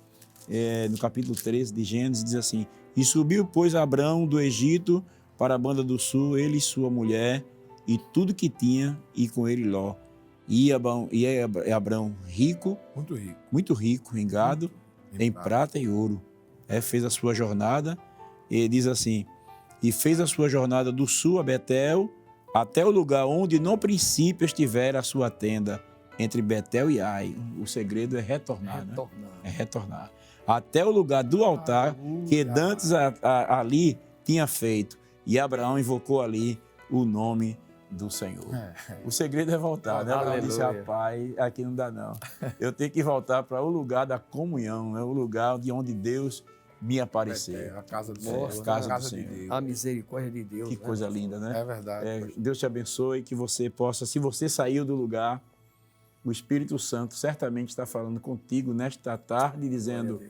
no capítulo 13 de Gênesis, diz assim: E subiu, pois, Abraão do Egito para a banda do sul, ele e sua mulher, e tudo que tinha, e com ele Ló. E Abraão rico, muito rico em gado, em prata e ouro. Fez a sua jornada, e diz assim: E fez a sua jornada do sul a Betel, até o lugar onde no princípio estivera a sua tenda, entre Betel e Ai. O segredo é retornar, né? É retornar. Até o lugar do altar que dantes ali tinha feito. E Abraão invocou ali o nome do Senhor. O segredo é voltar, né? Abraão disse: rapaz, aqui não dá não. Eu tenho que voltar para o lugar da comunhão, né? O lugar de onde Deus me apareceu. A casa do Senhor. A casa do Senhor. De Deus. A misericórdia de Deus. Que coisa linda, né? É verdade. Deus te abençoe, que você possa, se você saiu do lugar, o Espírito Santo certamente está falando contigo nesta tarde, dizendo: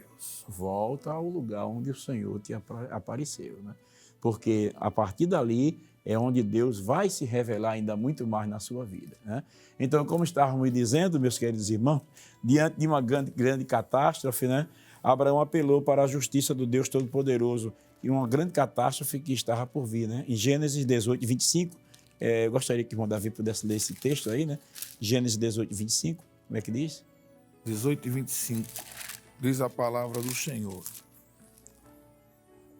volta ao lugar onde o Senhor te apareceu, né? Porque a partir dali é onde Deus vai se revelar ainda muito mais na sua vida, né? Então, como estávamos dizendo, meus queridos irmãos, diante de uma grande catástrofe, né? Abraão apelou para a justiça do Deus Todo-Poderoso e uma grande catástrofe que estava por vir, né? Em Gênesis 18, 25, eu gostaria que o irmão Davi pudesse ler esse texto aí, né? Gênesis 18, 25, como é que diz? 18 e 25, diz a palavra do Senhor: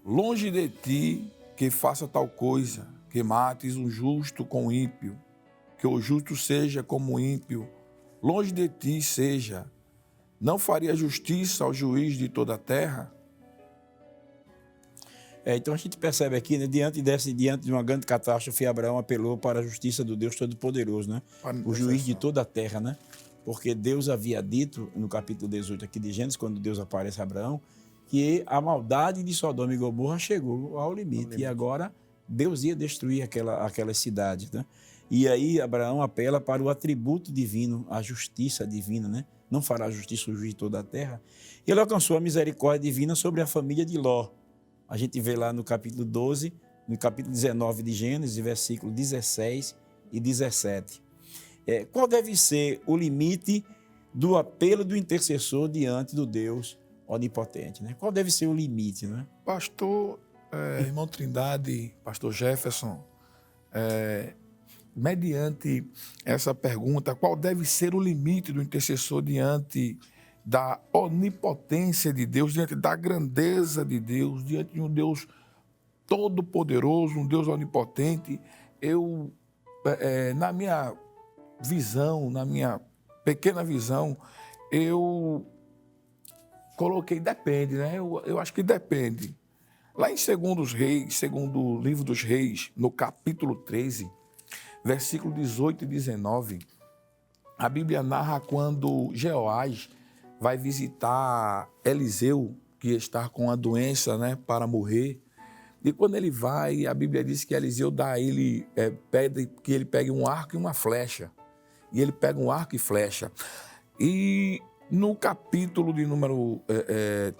Longe de ti que faça tal coisa, que mates o justo com o ímpio, que o justo seja como o ímpio, longe de ti seja. Não faria justiça ao juiz de toda a terra? Então a gente percebe aqui, né, diante de uma grande catástrofe, Abraão apelou para a justiça do Deus Todo-Poderoso, né? O juiz de toda a terra, né? Porque Deus havia dito, no capítulo 18 aqui de Gênesis, quando Deus aparece a Abraão, que a maldade de Sodoma e Gomorra chegou ao limite. E agora Deus ia destruir aquelas cidades, né? E aí Abraão apela para o atributo divino, a justiça divina, né? Não fará justiça o juiz de toda a terra. E ele alcançou a misericórdia divina sobre a família de Ló. A gente vê lá no capítulo 12, no capítulo 19 de Gênesis, versículo 16 e 17. Qual deve ser o limite do apelo do intercessor diante do Deus onipotente, né? Qual deve ser o limite, né? Pastor, irmão Trindade, pastor Jefferson, mediante essa pergunta, qual deve ser o limite do intercessor diante da onipotência de Deus, diante da grandeza de Deus, diante de um Deus todo-poderoso, um Deus onipotente? Eu, na minha visão, na minha pequena visão, eu coloquei depende, né? Eu acho que depende. Lá em segundo o livro dos Reis, no capítulo 13, versículo 18 e 19, a Bíblia narra quando Jeoás vai visitar Eliseu, que está com a doença, né, para morrer. E quando ele vai, a Bíblia diz que Eliseu pede que ele pegue um arco e uma flecha. E ele pega um arco e flecha. E no capítulo de número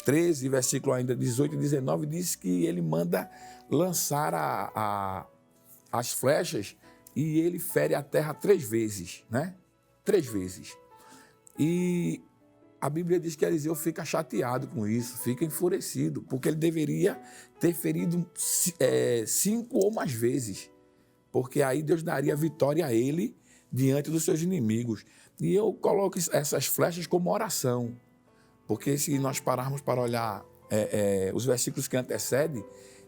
13, versículo ainda 18 e 19, diz que ele manda lançar as flechas e ele fere a terra 3 vezes, né? 3 vezes. E a Bíblia diz que Eliseu fica chateado com isso, fica enfurecido, porque ele deveria ter ferido 5 ou mais vezes, porque aí Deus daria vitória a ele diante dos seus inimigos. E eu coloco essas flechas como oração, porque se nós pararmos para olhar os versículos que antecedem,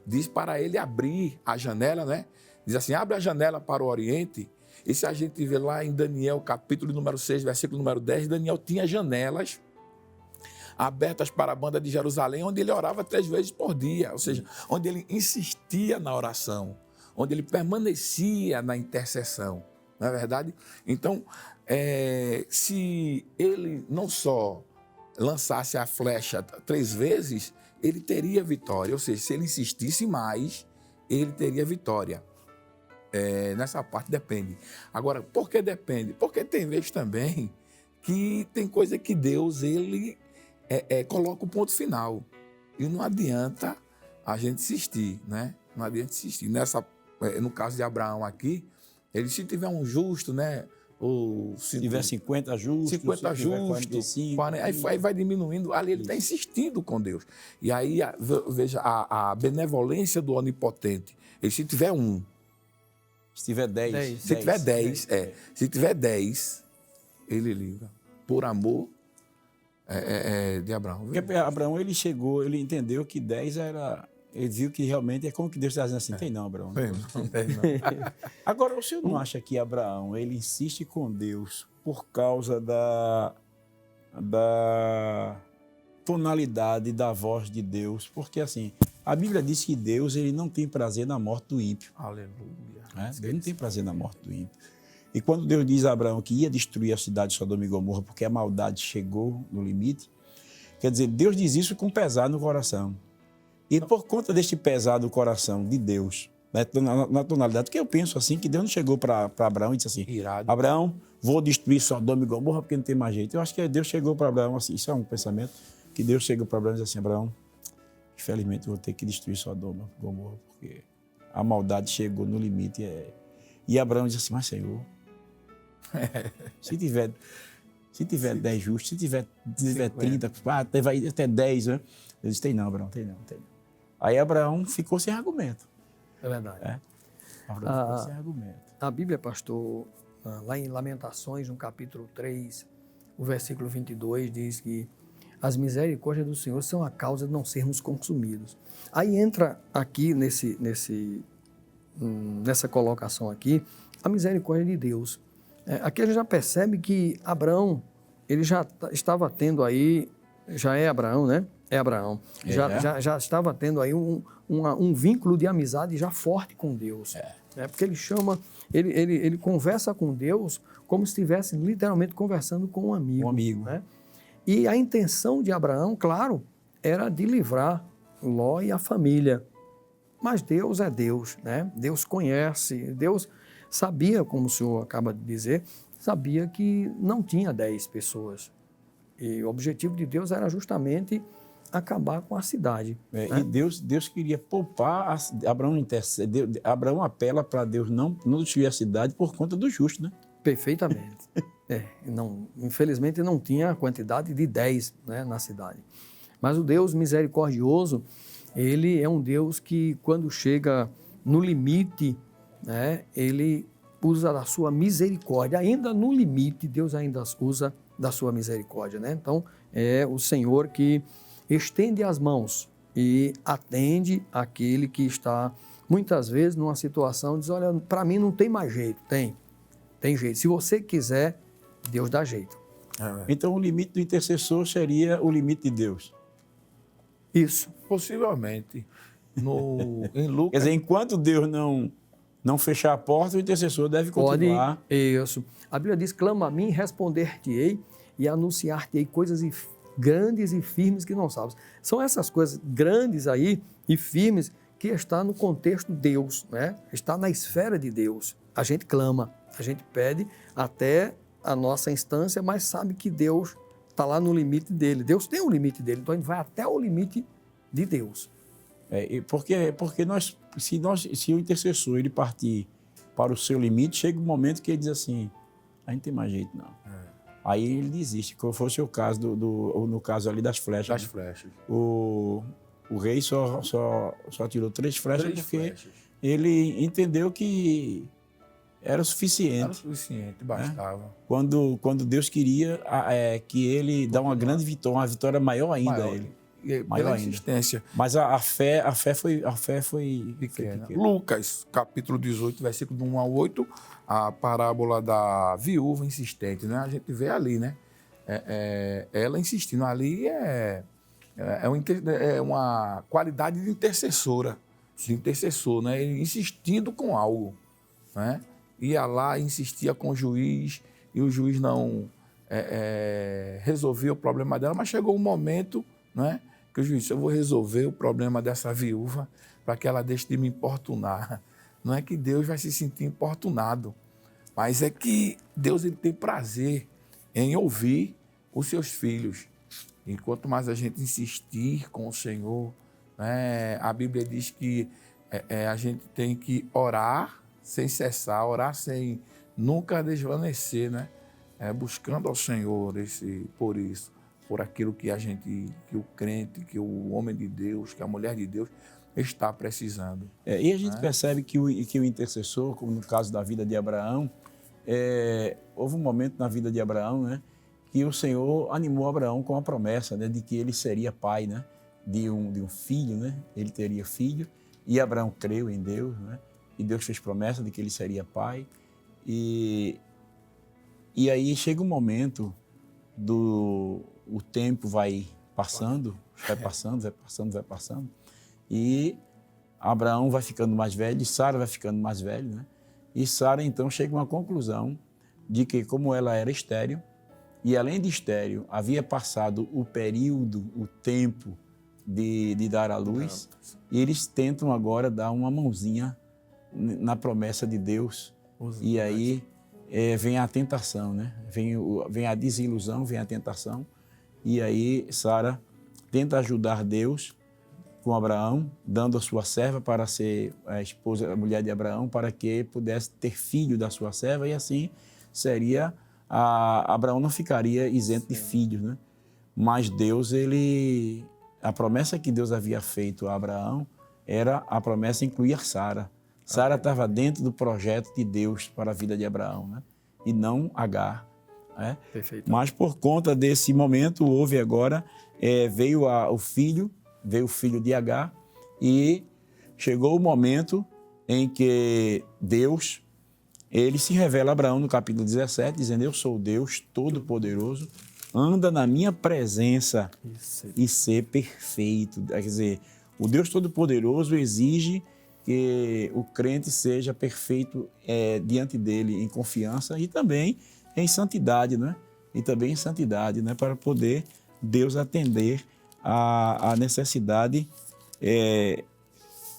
diz para ele abrir a janela, né? Diz assim, abre a janela para o Oriente. E se a gente vê lá em Daniel, capítulo número 6, versículo número 10, Daniel tinha janelas abertas para a banda de Jerusalém, onde ele orava 3 vezes por dia, ou seja, onde ele insistia na oração, onde ele permanecia na intercessão, não é verdade? Então, se ele não só lançasse a flecha 3 vezes, ele teria vitória, ou seja, se ele insistisse mais, ele teria vitória. Nessa parte depende. Agora, por que depende? Porque tem vezes também que tem coisa que Deus, ele coloca o ponto final. E não adianta a gente insistir, né? Não adianta insistir. No caso de Abraão aqui, ele se tiver um justo, né? Ou se tiver 50 justos, 50 justos, 45, aí vai diminuindo. Ali ele está insistindo com Deus. E aí, veja, a benevolência do Onipotente. Ele se tiver 1. Se tiver 10. Se tiver 10, Se tiver 10, ele livra. Por amor de Abraão. Porque Abraão, ele chegou, ele entendeu que 10 era... Ele viu que realmente é como que Deus está dizendo assim, tem não, Abraão. Não tem não. Agora, o senhor não acha que Abraão, ele insiste com Deus por causa da tonalidade da voz de Deus? Porque, assim, a Bíblia diz que Deus, ele não tem prazer na morte do ímpio. Aleluia. Deus não tem prazer na morte do ímpio. E quando Deus diz a Abraão que ia destruir a cidade de Sodoma e Gomorra porque a maldade chegou no limite, quer dizer, Deus diz isso com pesar no coração. E por conta deste pesar do coração de Deus, né, na tonalidade, porque eu penso assim, que Deus não chegou para Abraão e disse assim, irado. Abraão, vou destruir Sodoma e Gomorra porque não tem mais jeito. Eu acho que Deus chegou para Abraão assim, isso é um pensamento, que Deus chegou para Abraão e disse assim, Abraão, infelizmente vou ter que destruir Sodoma e Gomorra, porque a maldade chegou no limite. E Abraão disse assim, mas Senhor, se tiver 10 justos, se tiver 30, vai até 10, né? Ele disse, tem não, Abraão, tem não. Aí Abraão ficou sem argumento. É verdade. Abraão ficou sem argumento. A Bíblia, pastor, lá em Lamentações, no capítulo 3, o versículo 22, diz que as misericórdias do Senhor são a causa de não sermos consumidos. Aí entra aqui nessa colocação aqui, a misericórdia de Deus. Aqui a gente já percebe que Abraão, ele já estava tendo aí, já é Abraão, né? É Abraão. Já estava tendo aí um vínculo de amizade já forte com Deus. Porque ele chama, ele conversa com Deus como se estivesse literalmente conversando com um amigo. Né? E a intenção de Abraão, claro, era de livrar Ló e a família. Mas Deus é Deus, né? Deus conhece, Deus sabia, como o senhor acaba de dizer, sabia que não tinha 10 pessoas. E o objetivo de Deus era justamente acabar com a cidade. Né? E Deus queria poupar, Abraão apela para Deus não destruir a cidade por conta do justo, né? Perfeitamente. Não, infelizmente não tinha a quantidade de 10, né, na cidade. Mas o Deus misericordioso, ele é um Deus que, quando chega no limite, né, ele usa da sua misericórdia. Ainda no limite, Deus ainda usa da sua misericórdia, né? Então, é o Senhor que estende as mãos e atende aquele que está, muitas vezes, numa situação, diz, olha, para mim não tem mais jeito. Tem jeito. Se você quiser, Deus dá jeito. Então, o limite do intercessor seria o limite de Deus. Isso. Possivelmente. Em Lucas... Quer dizer, enquanto Deus não fechar a porta, o intercessor deve continuar. Isso. A Bíblia diz, clama a mim, responder-te-ei e anunciar-te-ei coisas grandes e firmes que não sabes. São essas coisas grandes aí e firmes que está no contexto de Deus, né? Está na esfera de Deus. A gente clama, a gente pede até a nossa instância, mas sabe que Deus está lá no limite dele. Deus tem o limite dele, então a gente vai até o limite de Deus. Porque se o intercessor ele partir para o seu limite, chega um momento que ele diz assim, a gente não tem mais jeito, não. Aí ele desiste, como fosse o caso no caso ali das flechas. Das flechas. O rei só tirou 3 flechas porque ele entendeu que era o suficiente. Era o suficiente, bastava. Né? Quando Deus queria que ele dá uma grande vitória, uma vitória maior ainda a ele. Maior ainda. Insistência. Mas a fé foi pequena. Lucas, capítulo 18, versículo 1 ao 8, a parábola da viúva insistente, né? A gente vê ali, né? Ela insistindo ali é uma qualidade de intercessora, de intercessor, né? Ele insistindo com algo, né? Ia lá, insistia com o juiz e o juiz não resolvia o problema dela, mas chegou um momento, né? Que o juiz disse, eu vou resolver o problema dessa viúva para que ela deixe de me importunar. Não é que Deus vai se sentir importunado, mas é que Deus ele tem prazer em ouvir os seus filhos. E quanto mais a gente insistir com o Senhor, né, a Bíblia diz que a gente tem que orar sem cessar, orar sem nunca desvanecer, né? Buscando ao Senhor por aquilo que que o crente, que o homem de Deus, que a mulher de Deus está precisando. E a gente percebe que o intercessor, como no caso da vida de Abraão, houve um momento na vida de Abraão, né, que o Senhor animou Abraão com a promessa, né, de que ele seria pai, né, de um filho, né, ele teria filho, e Abraão creu em Deus, né, e Deus fez promessa de que ele seria pai. E aí chega um momento o tempo vai passando, e Abraão vai ficando mais velho, e Sara vai ficando mais velha, né? E Sara, então, chega a uma conclusão de que, como ela era estéril, e além de estéril, havia passado o período, o tempo de dar à luz, e eles tentam agora dar uma mãozinha na promessa de Deus. E aí vem a tentação, né? Vem a desilusão, vem a tentação. E aí Sara tenta ajudar Deus com Abraão, dando a sua serva para ser a esposa, a mulher de Abraão, para que pudesse ter filho da sua serva, e assim Abraão não ficaria isento de filhos, né? Mas Deus, a promessa que Deus havia feito a Abraão a promessa incluía Sara. Sara estava dentro do projeto de Deus para a vida de Abraão, né? E não Agar. Perfeito. Mas por conta desse momento, houve agora, veio o filho de Agar, e chegou o momento em que Deus, ele se revela a Abraão no capítulo 17, dizendo, eu sou Deus Todo-Poderoso, anda na minha presença e ser perfeito. Quer dizer, o Deus Todo-Poderoso exige que o crente seja perfeito diante dele em confiança e também em santidade, né? Para poder Deus atender a necessidade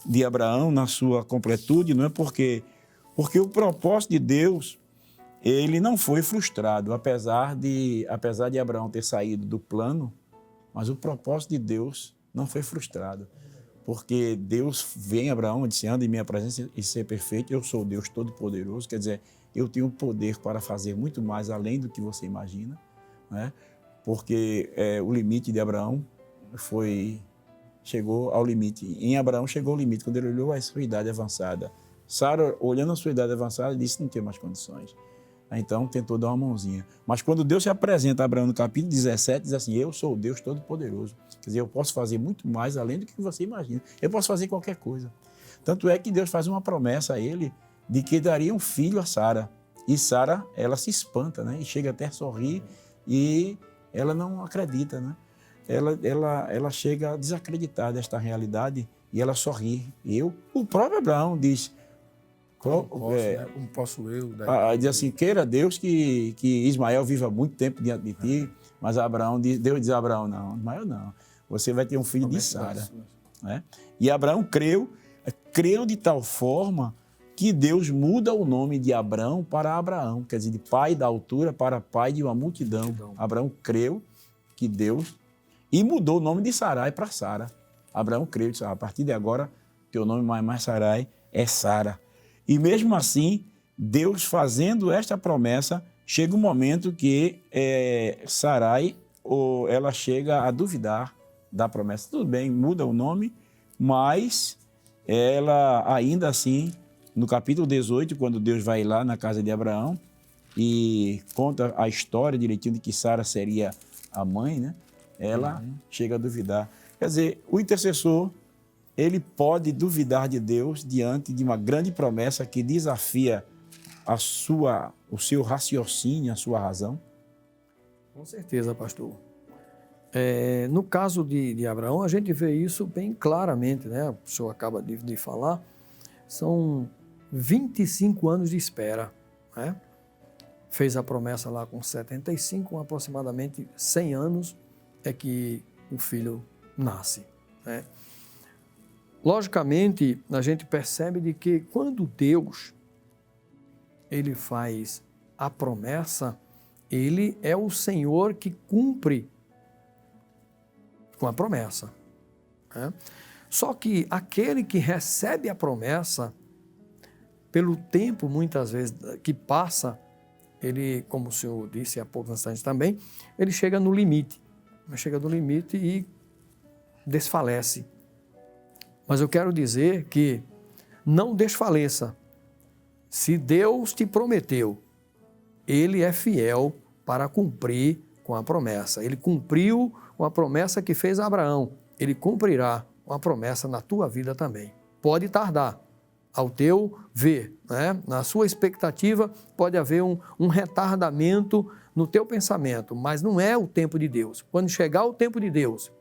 de Abraão na sua completude, não é? Porque o propósito de Deus, ele não foi frustrado, apesar de Abraão ter saído do plano, mas o propósito de Deus não foi frustrado. Porque Deus vem a Abraão e disse, anda em minha presença e ser perfeito, eu sou o Deus Todo-Poderoso. Quer dizer, eu tenho poder para fazer muito mais além do que você imagina, né? Porque o limite de Abraão chegou ao limite. Em Abraão chegou ao limite, quando ele olhou a sua idade avançada. Sara, olhando a sua idade avançada, disse: não tem mais condições. Então tentou dar uma mãozinha. Mas quando Deus se apresenta a Abraão no capítulo 17, diz assim: eu sou o Deus Todo-Poderoso. Quer dizer, eu posso fazer muito mais além do que você imagina. Eu posso fazer qualquer coisa. Tanto é que Deus faz uma promessa a ele de que daria um filho a Sara. E Sara, ela se espanta, né? E chega até a sorrir e ela não acredita, né? Ela chega a desacreditar desta realidade e ela sorri. O próprio Abraão diz... Como posso eu? Diz assim: queira Deus que Ismael viva muito tempo diante de ti, mas Deus diz a Abraão: não, Ismael não, você vai ter um filho de Sara. Né? E Abraão creu de tal forma que Deus muda o nome de Abraão para Abraão, quer dizer, de pai da altura para pai de uma multidão. Abraão creu que Deus... E mudou o nome de Sarai para Sara. Abraão creu, disse: a partir de agora, teu nome mais Sarai é Sara. E mesmo assim, Deus fazendo esta promessa, chega um momento que Sarai, ela chega a duvidar da promessa. Tudo bem, muda o nome, mas ela ainda assim, no capítulo 18, quando Deus vai lá na casa de Abraão e conta a história direitinho de que Sara seria a mãe, né? Ela chega a duvidar. Quer dizer, o intercessor, ele pode duvidar de Deus diante de uma grande promessa que desafia o seu raciocínio, a sua razão? Com certeza, pastor. No caso de Abraão, a gente vê isso bem claramente, né? O senhor acaba de falar. São 25 anos de espera, né? Fez a promessa lá com 75, com aproximadamente 100 anos é que o filho nasce, né? Logicamente, a gente percebe de que quando Deus ele faz a promessa, ele é o Senhor que cumpre com a promessa, né? Só que aquele que recebe a promessa, pelo tempo muitas vezes que passa, ele, como o senhor disse há poucos instantes também, ele chega no limite. Chega no limite e desfalece. Mas eu quero dizer que não desfaleça. Se Deus te prometeu, Ele é fiel para cumprir com a promessa. Ele cumpriu com a promessa que fez a Abraão. Ele cumprirá uma promessa na tua vida também. Pode tardar, ao teu ver, né? Na sua expectativa pode haver um retardamento no teu pensamento, mas não é o tempo de Deus. Quando chegar o tempo de Deus,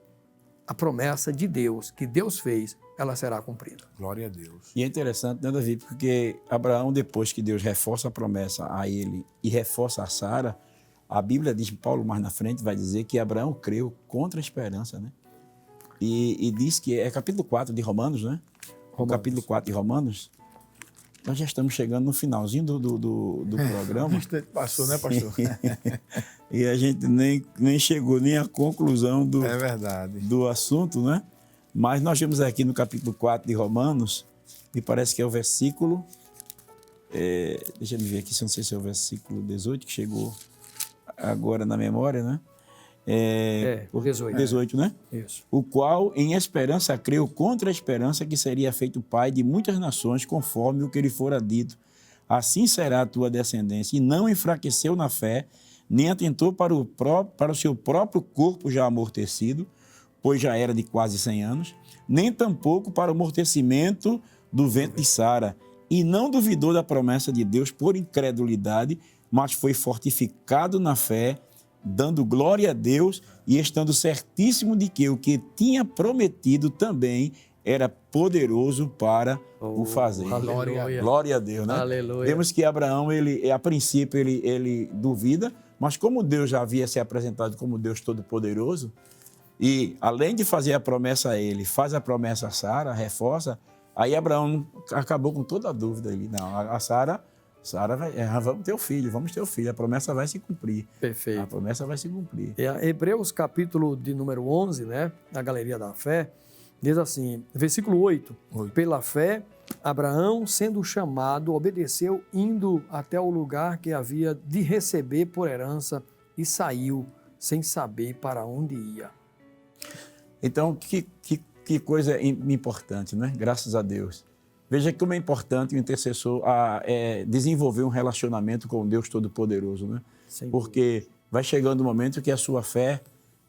a promessa de Deus, que Deus fez, ela será cumprida. Glória a Deus. E é interessante, né, Davi? Porque Abraão, depois que Deus reforça a promessa a ele e reforça a Sara, a Bíblia diz, Paulo mais na frente vai dizer que Abraão creu contra a esperança, né? E diz que é capítulo 4 de Romanos, né? O capítulo 4 de Romanos. Nós já estamos chegando no finalzinho do programa. O instante passou, né, pastor? E a gente nem chegou nem à conclusão É verdade. do assunto, né? Mas nós vemos aqui no capítulo 4 de Romanos, me parece que é o versículo... deixa eu ver aqui, se não sei se é o versículo 18, que chegou agora na memória, né? O 18. 18, né? Isso. O qual, em esperança, creu contra a esperança que seria feito pai de muitas nações, conforme o que lhe fora dito. Assim será a tua descendência. E não enfraqueceu na fé, nem atentou para o seu próprio corpo já amortecido, pois já era de quase 100 anos, nem tampouco para o amortecimento do ventre de Sara. E não duvidou da promessa de Deus por incredulidade, mas foi fortificado na fé, dando glória a Deus e estando certíssimo de que o que tinha prometido também era poderoso para o fazer. Aleluia. Glória a Deus, né? Aleluia. Vemos que Abraão, a princípio, ele duvida, mas como Deus já havia se apresentado como Deus Todo-Poderoso, e além de fazer a promessa a ele, faz a promessa a Sara, reforça, aí Abraão acabou com toda a dúvida ali. Não, a Sara vai, vamos ter o filho, a promessa vai se cumprir. Perfeito. A promessa vai se cumprir. Hebreus, capítulo de número 11, né, na Galeria da Fé, diz assim, versículo 8. Pela fé, Abraão, sendo chamado, obedeceu, indo até o lugar que havia de receber por herança e saiu sem saber para onde ia. Então, que coisa importante, né? Graças a Deus. Veja como é importante o intercessor desenvolver um relacionamento com o Deus Todo-Poderoso, né? Porque vai chegando o momento que a sua fé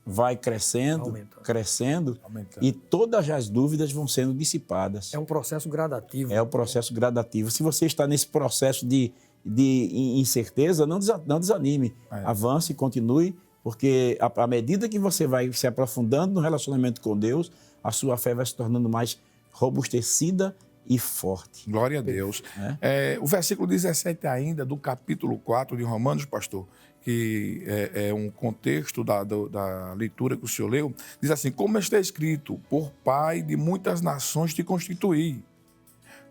vai crescendo, e todas as dúvidas vão sendo dissipadas. É um processo gradativo. É um processo gradativo. Se você está nesse processo de incerteza, não desanime. Avance, continue, porque à medida que você vai se aprofundando no relacionamento com Deus, a sua fé vai se tornando mais robustecida e forte. Glória a Deus. O versículo 17 ainda, do capítulo 4 de Romanos, pastor, que é um contexto da leitura que o senhor leu, diz assim: como está escrito, por pai de muitas nações te constituí,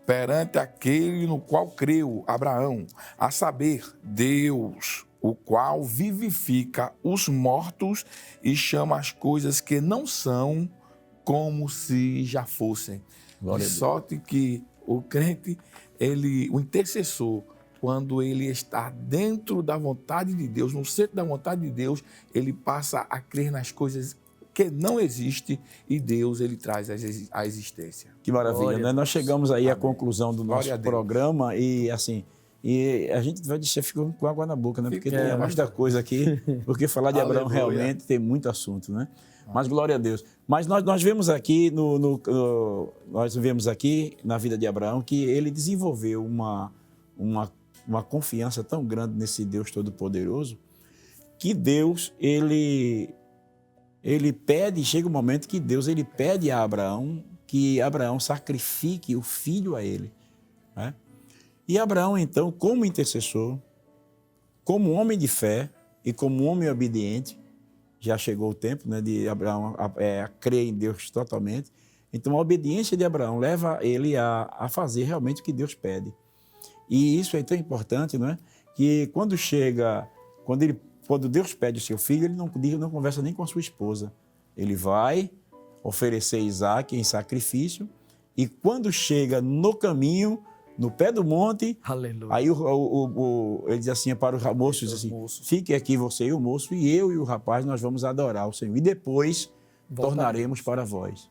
perante aquele no qual creu Abraão, a saber, Deus, o qual vivifica os mortos e chama as coisas que não são como se já fossem. De sorte que o crente, o intercessor, quando ele está dentro da vontade de Deus, no centro da vontade de Deus, ele passa a crer nas coisas que não existem e Deus ele traz a existência. Que maravilha, né? Nós chegamos aí à conclusão do nosso programa e assim, a gente vai deixar ficando com água na boca, né? Porque tem muita coisa aqui, porque falar de Abraão realmente tem muito assunto, né? Mas glória a Deus. Mas nós vemos aqui nós vemos aqui na vida de Abraão que ele desenvolveu uma confiança tão grande nesse Deus Todo-Poderoso que Deus ele pede, chega um momento que Deus ele pede a Abraão que Abraão sacrifique o filho a ele, né? E Abraão então, como intercessor, como homem de fé e como homem obediente, já chegou o tempo, né, de Abraão crer em Deus totalmente. Então, a obediência de Abraão leva ele a fazer realmente o que Deus pede. E isso é tão importante, não é? Que quando Deus pede o seu filho, ele não conversa nem com a sua esposa. Ele vai oferecer Isaac em sacrifício e quando chega no caminho, no pé do monte, aleluia, aí ele diz assim para os moços, assim, fique aqui você e o moço, e eu e o rapaz, nós vamos adorar o Senhor. E depois tornaremos para vós.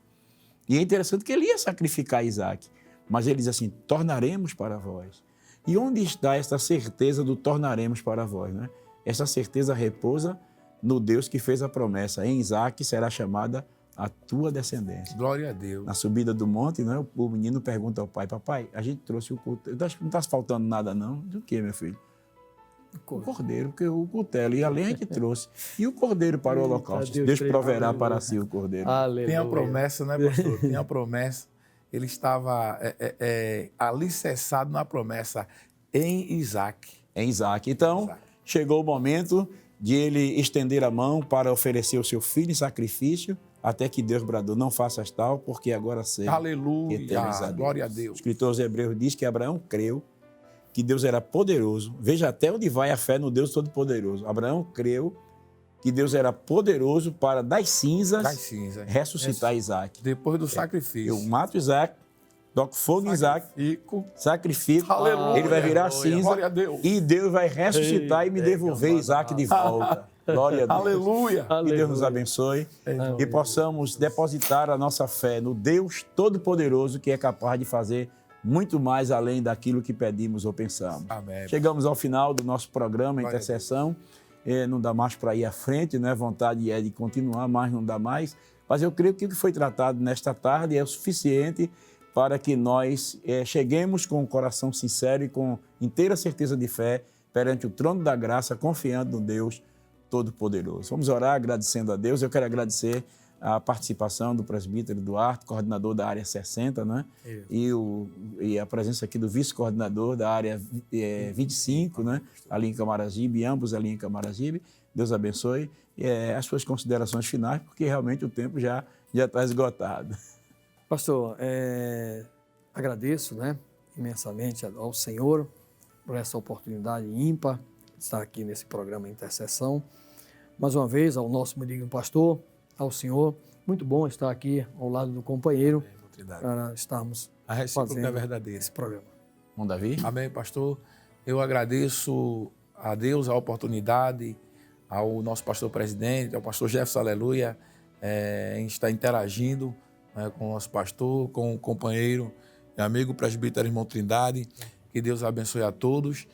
E é interessante que ele ia sacrificar Isaac, mas ele diz assim, tornaremos para vós. E onde está essa certeza do tornaremos para vós, né? Essa certeza repousa no Deus que fez a promessa. Em Isaac será chamada a tua descendência. Glória a Deus. Na subida do monte, né, o menino pergunta ao pai, papai, a gente trouxe o cutelo, não está faltando nada não? Do que, meu filho? O cordeiro, porque o cutelo e a lenha a gente trouxe. E o cordeiro para o holocausto. Deus proverá para si o cordeiro. Aleluia. Tem a promessa, né, pastor? Tem a promessa. Ele estava alicerçado na promessa em Isaac. Em Isaac. Então, chegou o momento de ele estender a mão para oferecer o seu filho em sacrifício, até que Deus bradou, não faças tal, porque agora sei aleluia, que temes a Deus. Glória a Deus. O escritor aos Hebreus diz que Abraão creu que Deus era poderoso. Veja até onde vai a fé no Deus Todo-Poderoso. Abraão creu que Deus era poderoso para das cinzas ressuscitar Isaac. Depois do sacrifício. Eu mato Isaac, toco fogo em Isaac, sacrifico, aleluia, ele vai virar cinza glória a Deus. E Deus vai ressuscitar e me devolver Isaac de volta. Glória a Deus. Aleluia. Que Deus nos abençoe e possamos depositar a nossa fé no Deus Todo-Poderoso que é capaz de fazer muito mais além daquilo que pedimos ou pensamos. Amém. Chegamos ao final do nosso programa, Intercessão. Não dá mais para ir à frente, né? Vontade é de continuar, mas não dá mais. Mas eu creio que o que foi tratado nesta tarde é o suficiente para que nós cheguemos com um coração sincero e com inteira certeza de fé perante o trono da graça, confiando no Deus Todo-Poderoso. Vamos orar agradecendo a Deus. Eu quero agradecer a participação do presbítero Duarte, coordenador da área 60, né? E a presença aqui do vice-coordenador da área 25, né? Ali em Camaragibe, ambos ali em Camaragibe. Deus abençoe. As suas considerações finais, porque realmente o tempo já está esgotado. Pastor, agradeço, né, imensamente ao Senhor por essa oportunidade ímpar de estar aqui nesse programa Intercessão. Mais uma vez, ao nosso menino pastor, ao senhor, muito bom estar aqui ao lado do companheiro, Trindade. para estarmos A recíproca é fazendo verdadeira. esse programa. Bom, Davi? Amém, pastor. Eu agradeço a Deus a oportunidade, ao nosso pastor presidente, ao pastor Jefferson Aleluia, a gente está interagindo, né, com o nosso pastor, com o companheiro e amigo presbítero irmão Trindade. Que Deus abençoe a todos.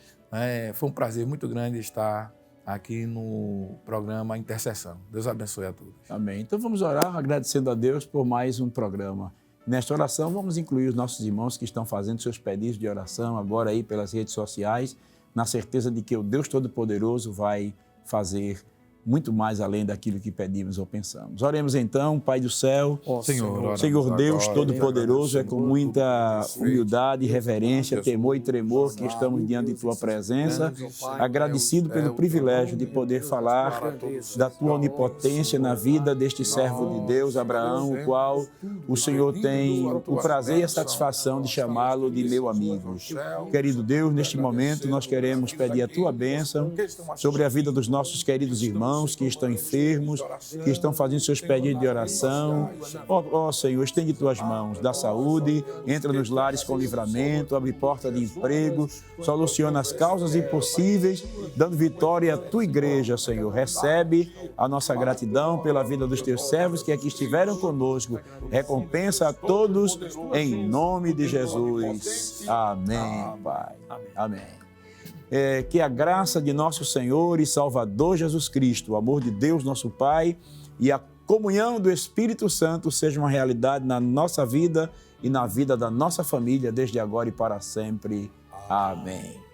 Foi um prazer muito grande estar aqui no programa Intercessão. Deus abençoe a todos. Amém. Então vamos orar agradecendo a Deus por mais um programa. Nesta oração vamos incluir os nossos irmãos que estão fazendo seus pedidos de oração agora aí pelas redes sociais, na certeza de que o Deus Todo-Poderoso vai fazer muito mais além daquilo que pedimos ou pensamos. Oremos então, Pai do céu, Senhor Deus Todo-Poderoso, é com muita humildade, reverência, temor e tremor que estamos diante de Tua presença, agradecido pelo privilégio de poder falar da Tua onipotência na vida deste servo de Deus, Abraão, o qual o Senhor tem o prazer e a satisfação de chamá-lo de meu amigo. Querido Deus, neste momento nós queremos pedir a Tua bênção sobre a vida dos nossos queridos irmãos, que estão enfermos, que estão fazendo seus pedidos de oração. Ó Senhor, estende Tuas mãos, dá saúde, entra nos lares com livramento, abre porta de emprego, soluciona as causas impossíveis, dando vitória à Tua igreja, Senhor. Recebe a nossa gratidão pela vida dos Teus servos que aqui estiveram conosco. Recompensa a todos em nome de Jesus. Amém, Pai. Amém. Que a graça de nosso Senhor e Salvador Jesus Cristo, o amor de Deus, nosso Pai, e a comunhão do Espírito Santo seja uma realidade na nossa vida e na vida da nossa família, desde agora e para sempre. Amém.